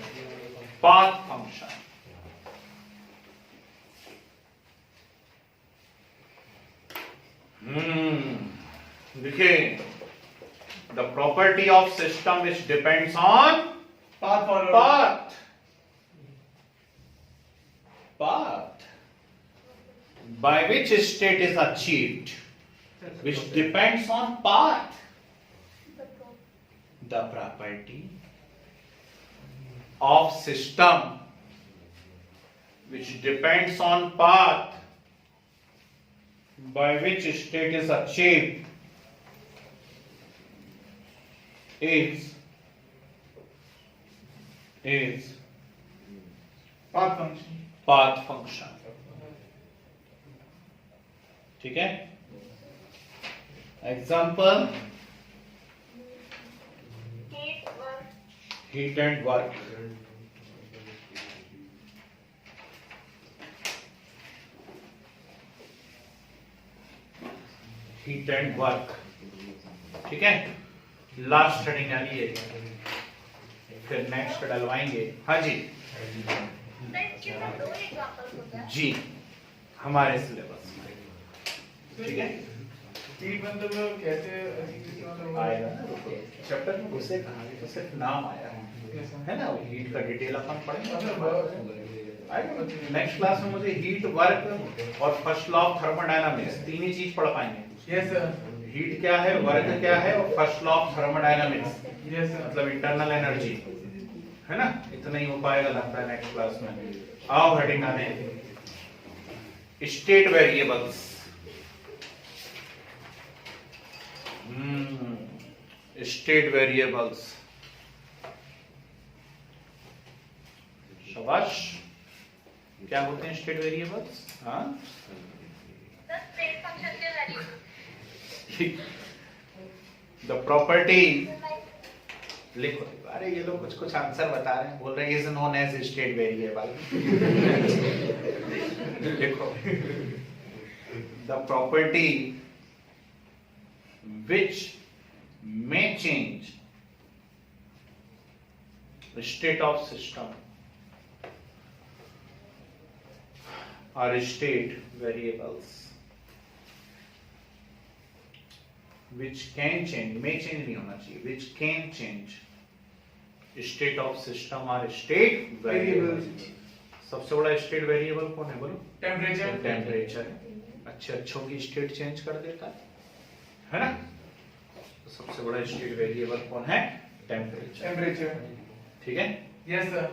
Path function, देखिए, the property of system which depends on path forward. path by which state is achieved, which depends on path. The property of system which depends on path by which state is achieved is path function. path function, ठीक है? Example, heat and work, heat and work, ठीक है? Last heading डालिए, फिर next डलवाएंगे। हाँ जी दो example होता है। जी, हमारे सिलेबस में, ठीक है? हीट मतलब कैसे मतलब आएगा ना, चैप्टर में घुसे कहाँ, तो सिर्फ नाम आया है ना? वो हीट का डिटेल अपन पढ़ेंगे। नेक्स्ट क्लास में मुझे हीट, वर्क और फर्स्ट लॉ ऑफ थर्मोडायनामिक्स तीन ही चीज पढ़ पाएंगे। Yes sir. हीट क्या है, वर्क क्या है और first law of thermodynamics yes sir. मतलब इंटरनल एनर्जी, है ना। इतना ही हो पाएगा लगता है नेक्स्ट क्लास में। आओ हेडिंग आने, स्टेट वेरिएबल्स। स्टेट वेरिएबल्स, शाबाश। क्या होते हैं स्टेट वेरिएबल्स? हाँ, The state function के वैल्यू। द प्रॉपर्टी लिखो। अरे ये लोग कुछ कुछ आंसर बता रहे हैं, बोल रहे हैं is known as state variable. लिखो, the property which may change the state of system or state variables which can change, may change नहीं होना चाहिए, which can change state of system or state variables। सबसे बड़ा state variable कौन है बोलो? Temperature. Temperature अच्छे अच्छों की स्टेट चेंज कर देता है ना। तो सबसे बड़ा स्टेट वेरिएबल कौन है? टेम्परेचर। टेम्परेचर, ठीक है। Yes sir.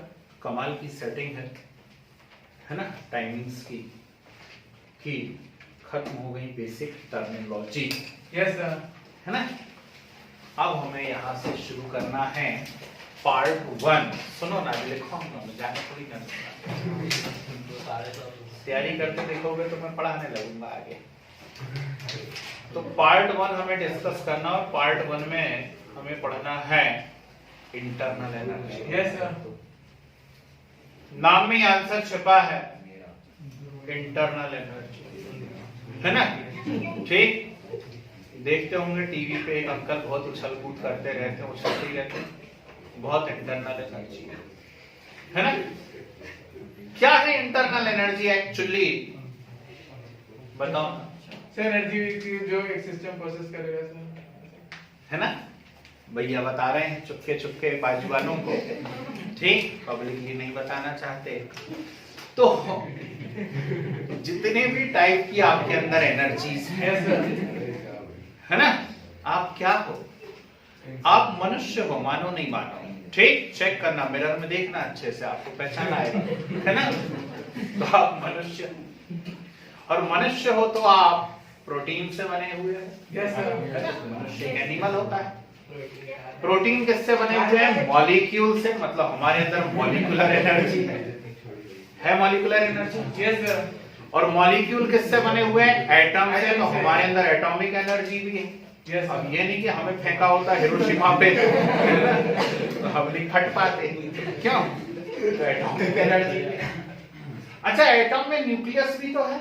कमाल की सेटिंग है ना टाइमिंग्स की खत्म हो गई बेसिक टर्मिनोलॉजी, यस सर। है ना। अब हमें यहाँ से शुरू करना है पार्ट 1। सुनो ना, लिखो ना, जाने थोड़ी करना, तैयारी करते देखोगे तो मैं पढ़ाने लगूंगा आगे। तो पार्ट 1 हमें डिस्कस करना, और पार्ट 1 में हमें पढ़ना है इंटरनल एनर्जी। Yes sir. नाम में आंसर छिपा है, इंटरनल एनर्जी, है ना। ठीक, देखते होंगे टीवी पे एक अंकल बहुत उछल कूद करते रहते हैं, उछलते ही रहते हैं, बहुत इंटरनल एनर्जी है ना। क्या है इंटरनल एनर्जी एक्चुअली, बताओ सर एनर्जी जो एक सिस्टम प्रोसेस करेगा सर, है ना। भैया बता रहे हैं चुपके चुपके बाजूवानों को, ठीक, पब्लिकली नहीं बताना चाहते। तो जितने भी टाइप की आपके अंदर एनर्जीज है, है ना, आप क्या हो? आप मनुष्य हो, मानो नहीं मानो, ठीक। चेक करना, मिरर में देखना अच्छे से, आपको पहचान आएगा, है ना। तो आप मनुष्य, और मनुष्य हो तो आप प्रोटीन से बने हुए हैं, यस सर। मनुष्य एक एनिमल होता है। प्रोटीन किससे बने हुए हैं? मॉलिक्यूल से, मतलब हमारे अंदर मॉलिक्यूलर एनर्जी है मॉलिक्यूलर एनर्जी, यस सर। और मॉलिक्यूल किससे बने हुए हैं? एटम से, तो हमारे अंदर एटॉमिक एनर्जी भी है। यस अब सर। ये नहीं कि हमें फेंका होता हिरोशिमा पे तो हम नहीं फट पाते, क्यों? तो एटॉमिक एनर्जी है। अच्छा, एटम में न्यूक्लियस भी तो है,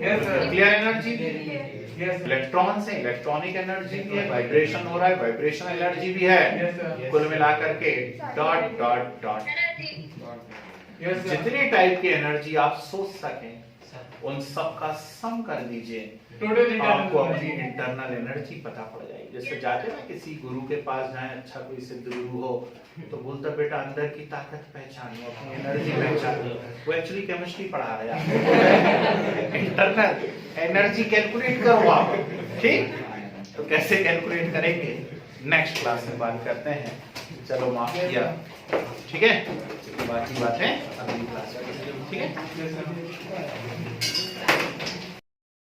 यस सर। न्यूक्लियर एनर्जी भी है, यस सर। इलेक्ट्रॉन से इलेक्ट्रॉनिक एनर्जी भी है, वाइब्रेशन हो रहा है, वाइब्रेशन एनर्जी भी है। Yes sir. कुल मिलाकर के dot dot dot energy. Yes sir. जितने टाइप की एनर्जी आप सोच सकें उन सब का सम कर दीजिए, टोटल आपको अपनी इंटरनल एनर्जी पता पड़ जाएगी। जैसे जाते ना किसी गुरु के पास जाए, अच्छा कोई सिद्ध गुरु हो, तो बोलता बेटा अंदर की ताकत पहचानो, अपनी एनर्जी पहचानो। वो एक्चुअली केमिस्ट्री पढ़ा रहे हैं, इंटरनल एनर्जी कैलकुलेट करो आप, ठीक। तो कैसे कैलकुलेट करेंगे नेक्स्ट क्लास में बात करते हैं। चलो माफ किया, ठीक है, बाकी बातें अगली क्लास में, ठीक है। Yes sir.